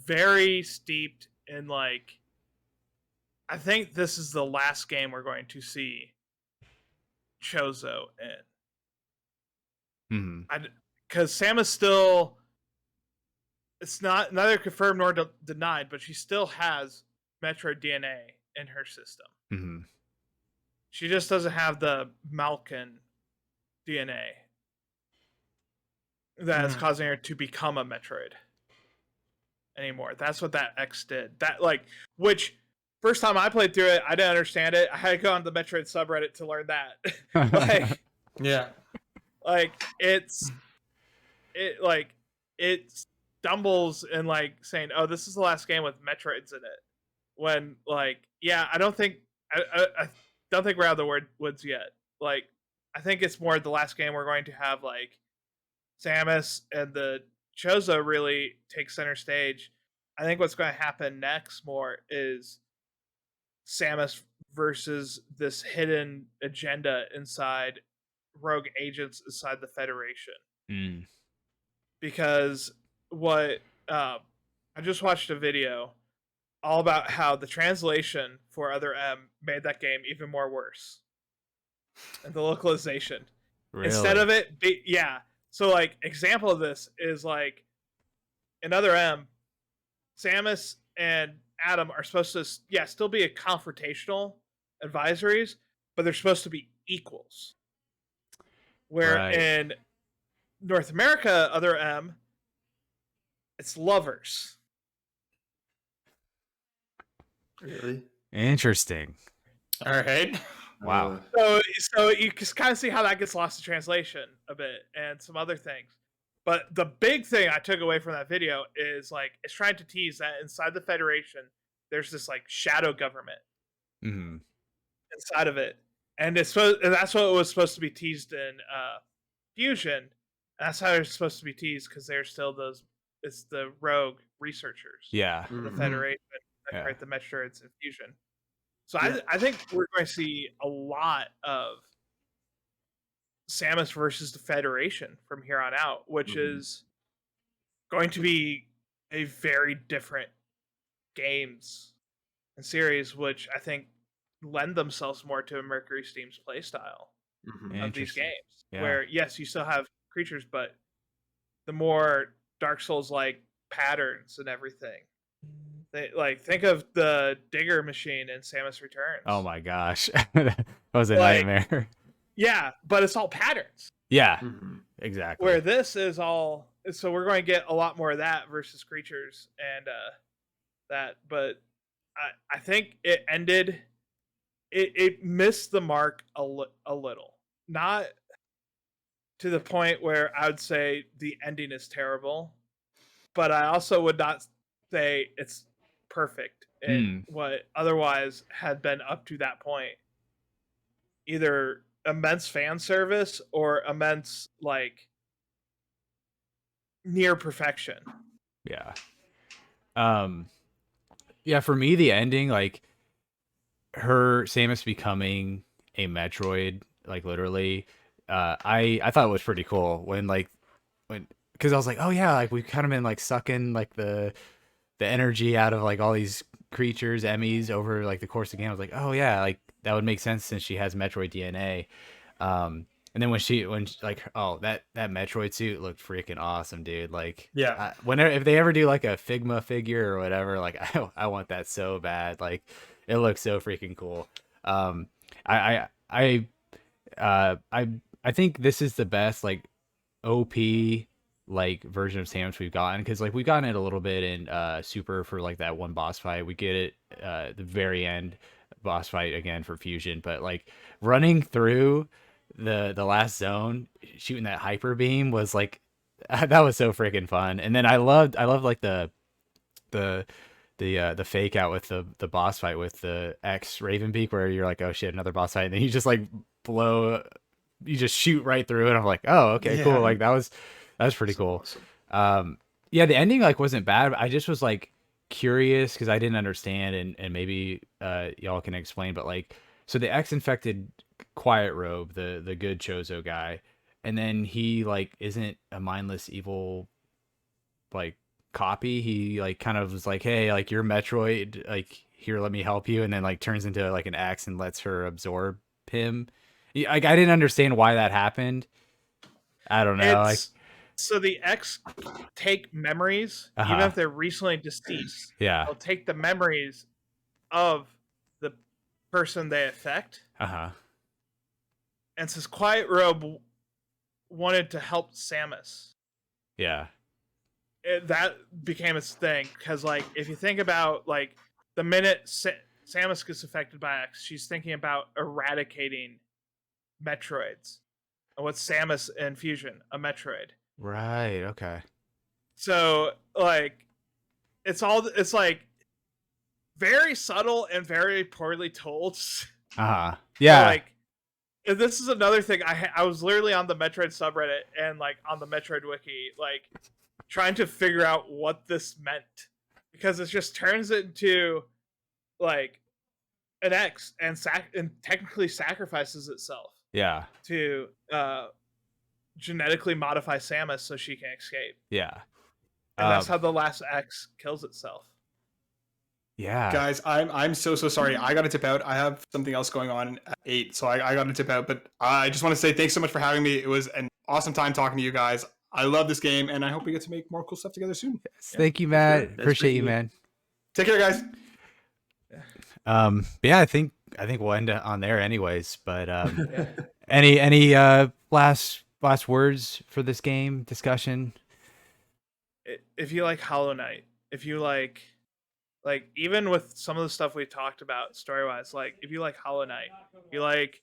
very steeped in like, I think this is the last game we're going to see Chozo in. Because Samus still, it's not neither confirmed nor denied, but she still has Metroid DNA in her system. She just doesn't have the Malkin DNA that is causing her to become a Metroid anymore. That's what that X did. That which first time I played through it, I didn't understand it. I had to go on the Metroid subreddit to learn that. It stumbles in like saying, "Oh, this is the last game with Metroids in it." When I don't think I don't think we're out of the woods yet. Like, I think it's more the last game we're going to have like Samus and the Chozo really take center stage. I think what's going to happen next more is Samus versus this hidden agenda inside rogue agents inside the Federation. Because I just watched a video all about how the translation for Other M made that game even more worse. And the localization. Really? Instead of it so like example of this is like in Other M, Samus and Adam are supposed to still be a confrontational advisories, but they're supposed to be equals. Where in North America, Other M, it's lovers. Really? Interesting. All right. Wow. So you can kind of see how that gets lost in translation a bit and some other things. But the big thing I took away from that video is like it's trying to tease that inside the Federation, there's this like shadow government inside of it, and that's what it was supposed to be teased in Fusion. That's how it's supposed to be teased because they're still it's the rogue researchers. The Federation that create the Metroids in Fusion. So I think we're going to see a lot of Samus versus the Federation from here on out, which is going to be a very different games and series, which I think lend themselves more to a Mercury Steam's playstyle of these games. Yeah. Where yes, you still have creatures, but the more Dark Souls like patterns and everything. They like think of the digger machine in Samus Returns. Oh my gosh, that was a Like, nightmare. Yeah, but it's all patterns. Yeah, exactly. Where this is all, so we're going to get a lot more of that versus creatures and that. But I think it ended. It missed the mark a little, not to the point where I would say the ending is terrible, but I also would not say it's perfect in what otherwise had been up to that point either immense fan service or immense like near perfection. Yeah. Yeah, for me the ending, like her Samus becoming a Metroid, like literally, I thought it was pretty cool when because I was like, oh yeah, like we've kind of been like sucking like the energy out of like all these creatures, Emmys over like the course of the game. I was like, oh yeah, like that would make sense since she has Metroid DNA. And then when that Metroid suit looked freaking awesome, dude. Like, Yeah. Whenever if they ever do like a Figma figure or whatever, like I want that so bad. Like, it looks so freaking cool. I think this is the best like OP like version of Samus we've gotten, because like we've gotten it a little bit in Super for like that one boss fight. We get it the very end boss fight again for Fusion, but like running through the last zone shooting that hyper beam was like that was so freaking fun. And then I loved like the fake out with the boss fight with the X Ravenbeak, where you're like, oh shit, another boss fight, and then you just like you just shoot right through it. I'm like, oh okay, cool. Like that was pretty cool. Awesome. Yeah, the ending like wasn't bad. I just was like curious because I didn't understand, and maybe y'all can explain. But like, so the X infected Quiet Robe, the good Chozo guy, and then he like isn't a mindless evil like copy. He like kind of was like, hey, like you're Metroid, like here, let me help you, and then like turns into like an X and lets her absorb him. Like I didn't understand why that happened. I don't know. So the X take memories, even if they're recently deceased. Yeah. They'll take the memories of the person they affect. And since Quiet Robe wanted to help Samus. Yeah. That became its thing. Because, like, if you think about, like, the minute Samus gets affected by X, she's thinking about eradicating Metroids. And what's Samus in Fusion? A Metroid. Right, okay. So, like, it's like very subtle and very poorly told. Yeah. So, like, this is another thing. I was literally on the Metroid subreddit and like on the Metroid wiki, like trying to figure out what this meant, because it just turns it into like an X and technically sacrifices itself. Yeah. To genetically modify Samus so she can escape. Yeah. And that's how the last X kills itself. Yeah. Guys, I'm so sorry. I got to tip out. I have something else going on at 8, so I got to tip out. But I just want to say thanks so much for having me. It was an awesome time talking to you guys. I love this game, and I hope we get to make more cool stuff together soon. Yes, thank you, Matt. Sure. Appreciate you, man. Take care, guys. But yeah, I think we'll end it on there anyways. But any last words for this game discussion? If you like Hollow Knight, if you like even with some of the stuff we talked about story wise, like if you like Hollow Knight, you like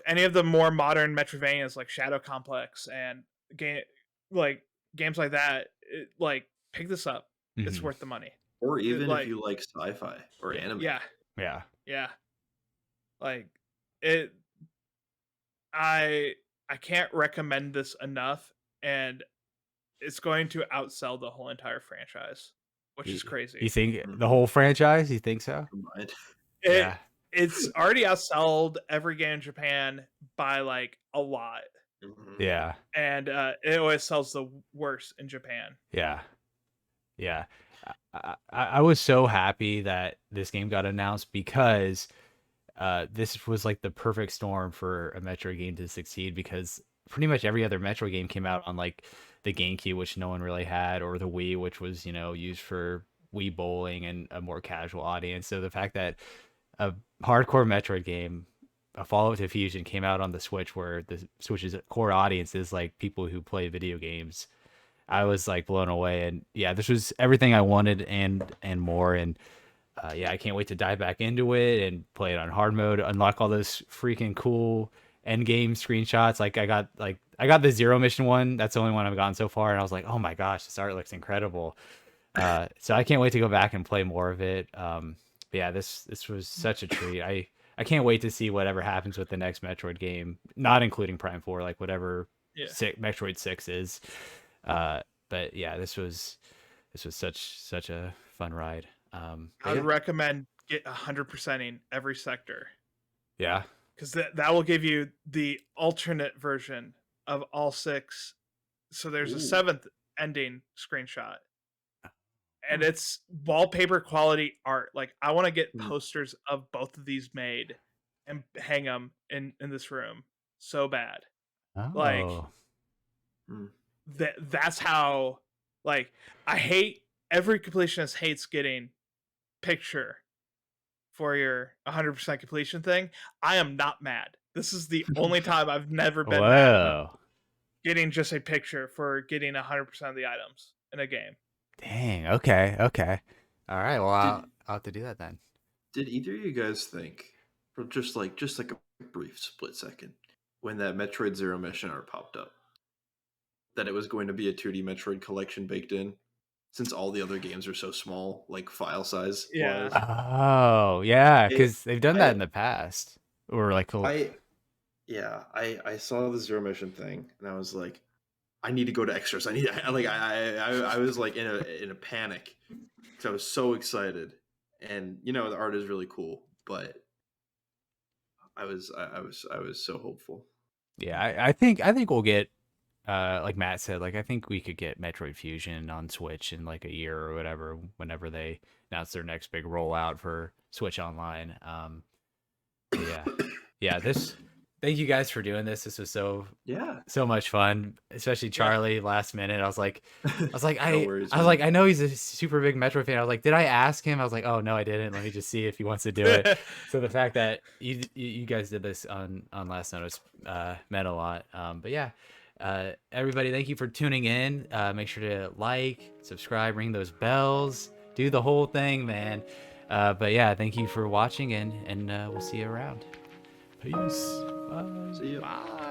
any of the more modern Metroidvanias like Shadow Complex and games like that, like pick this up. Mm-hmm. It's worth the money. Or even if you like sci-fi or anime. Yeah. Like it, I can't recommend this enough, and it's going to outsell the whole entire franchise, which is crazy. You think the whole franchise? You think so? Yeah. it's already outsold every game in Japan by like a lot, Mhm. Yeah. and it always sells the worst in Japan. Yeah. Yeah. I was so happy that this game got announced because this was like the perfect storm for a Metroid game to succeed, because pretty much every other Metroid game came out on like the GameCube, which no one really had, or the Wii, which was, used for Wii bowling and a more casual audience. So the fact that a hardcore Metroid game, a follow-up to Fusion, came out on the Switch, where the Switch's core audience is like people who play video games, I was like blown away. And yeah, this was everything I wanted and more. And yeah, I can't wait to dive back into it and play it on hard mode, unlock all those freaking cool end game screenshots. Like I got the Zero Mission one. That's the only one I've gotten so far, and I was like, oh my gosh, this art looks incredible. So I can't wait to go back and play more of it. But yeah, this was such a treat. I can't wait to see whatever happens with the next Metroid game, not including Prime 4, like whatever Yeah. Metroid 6 is. But yeah, this was such a fun ride. I would recommend get 100%ing every sector, Yeah. because that will give you the alternate version of all 6. So there's a 7th ending screenshot, and it's wallpaper quality art. Like, I want to get posters of both of these made and hang them in this room so bad. Like, that's how, like, I hate, every completionist hates getting picture for your 100% completion thing. I am not mad. This is the only time I've never been mad Whoa. getting just a picture for getting 100% of the items in a game. Dang. Okay. All right. Well, I'll have to do that then. Did either of you guys think, for just like a brief split second, when that Metroid Zero Mission art popped up, that it was going to be a 2D Metroid collection baked in, since all the other games are so small, like file size? Yeah. wise? Oh, yeah, because they've done that in the past, or like I saw the Zero Mission thing, and I was like, I need to go to extras. I was like in a panic because I was so excited, and the art is really cool, but I was so hopeful. Yeah, I think we'll get, like Matt said, like I think we could get Metroid Fusion on Switch in like a year or whatever, whenever they announce their next big rollout for Switch Online. Yeah. Thank you guys for doing this. This was so much fun, especially Charlie last minute. I was like, I know he's a super big Metroid fan. I was like, did I ask him? I was like, oh no, I didn't. Let me just see if he wants to do it. So the fact that you guys did this on last notice meant a lot. But yeah, everybody, thank you for tuning in. Make sure to like, subscribe, ring those bells, do the whole thing, man. But yeah, thank you for watching, and we'll see you around. Peace. Bye. See ya. Bye.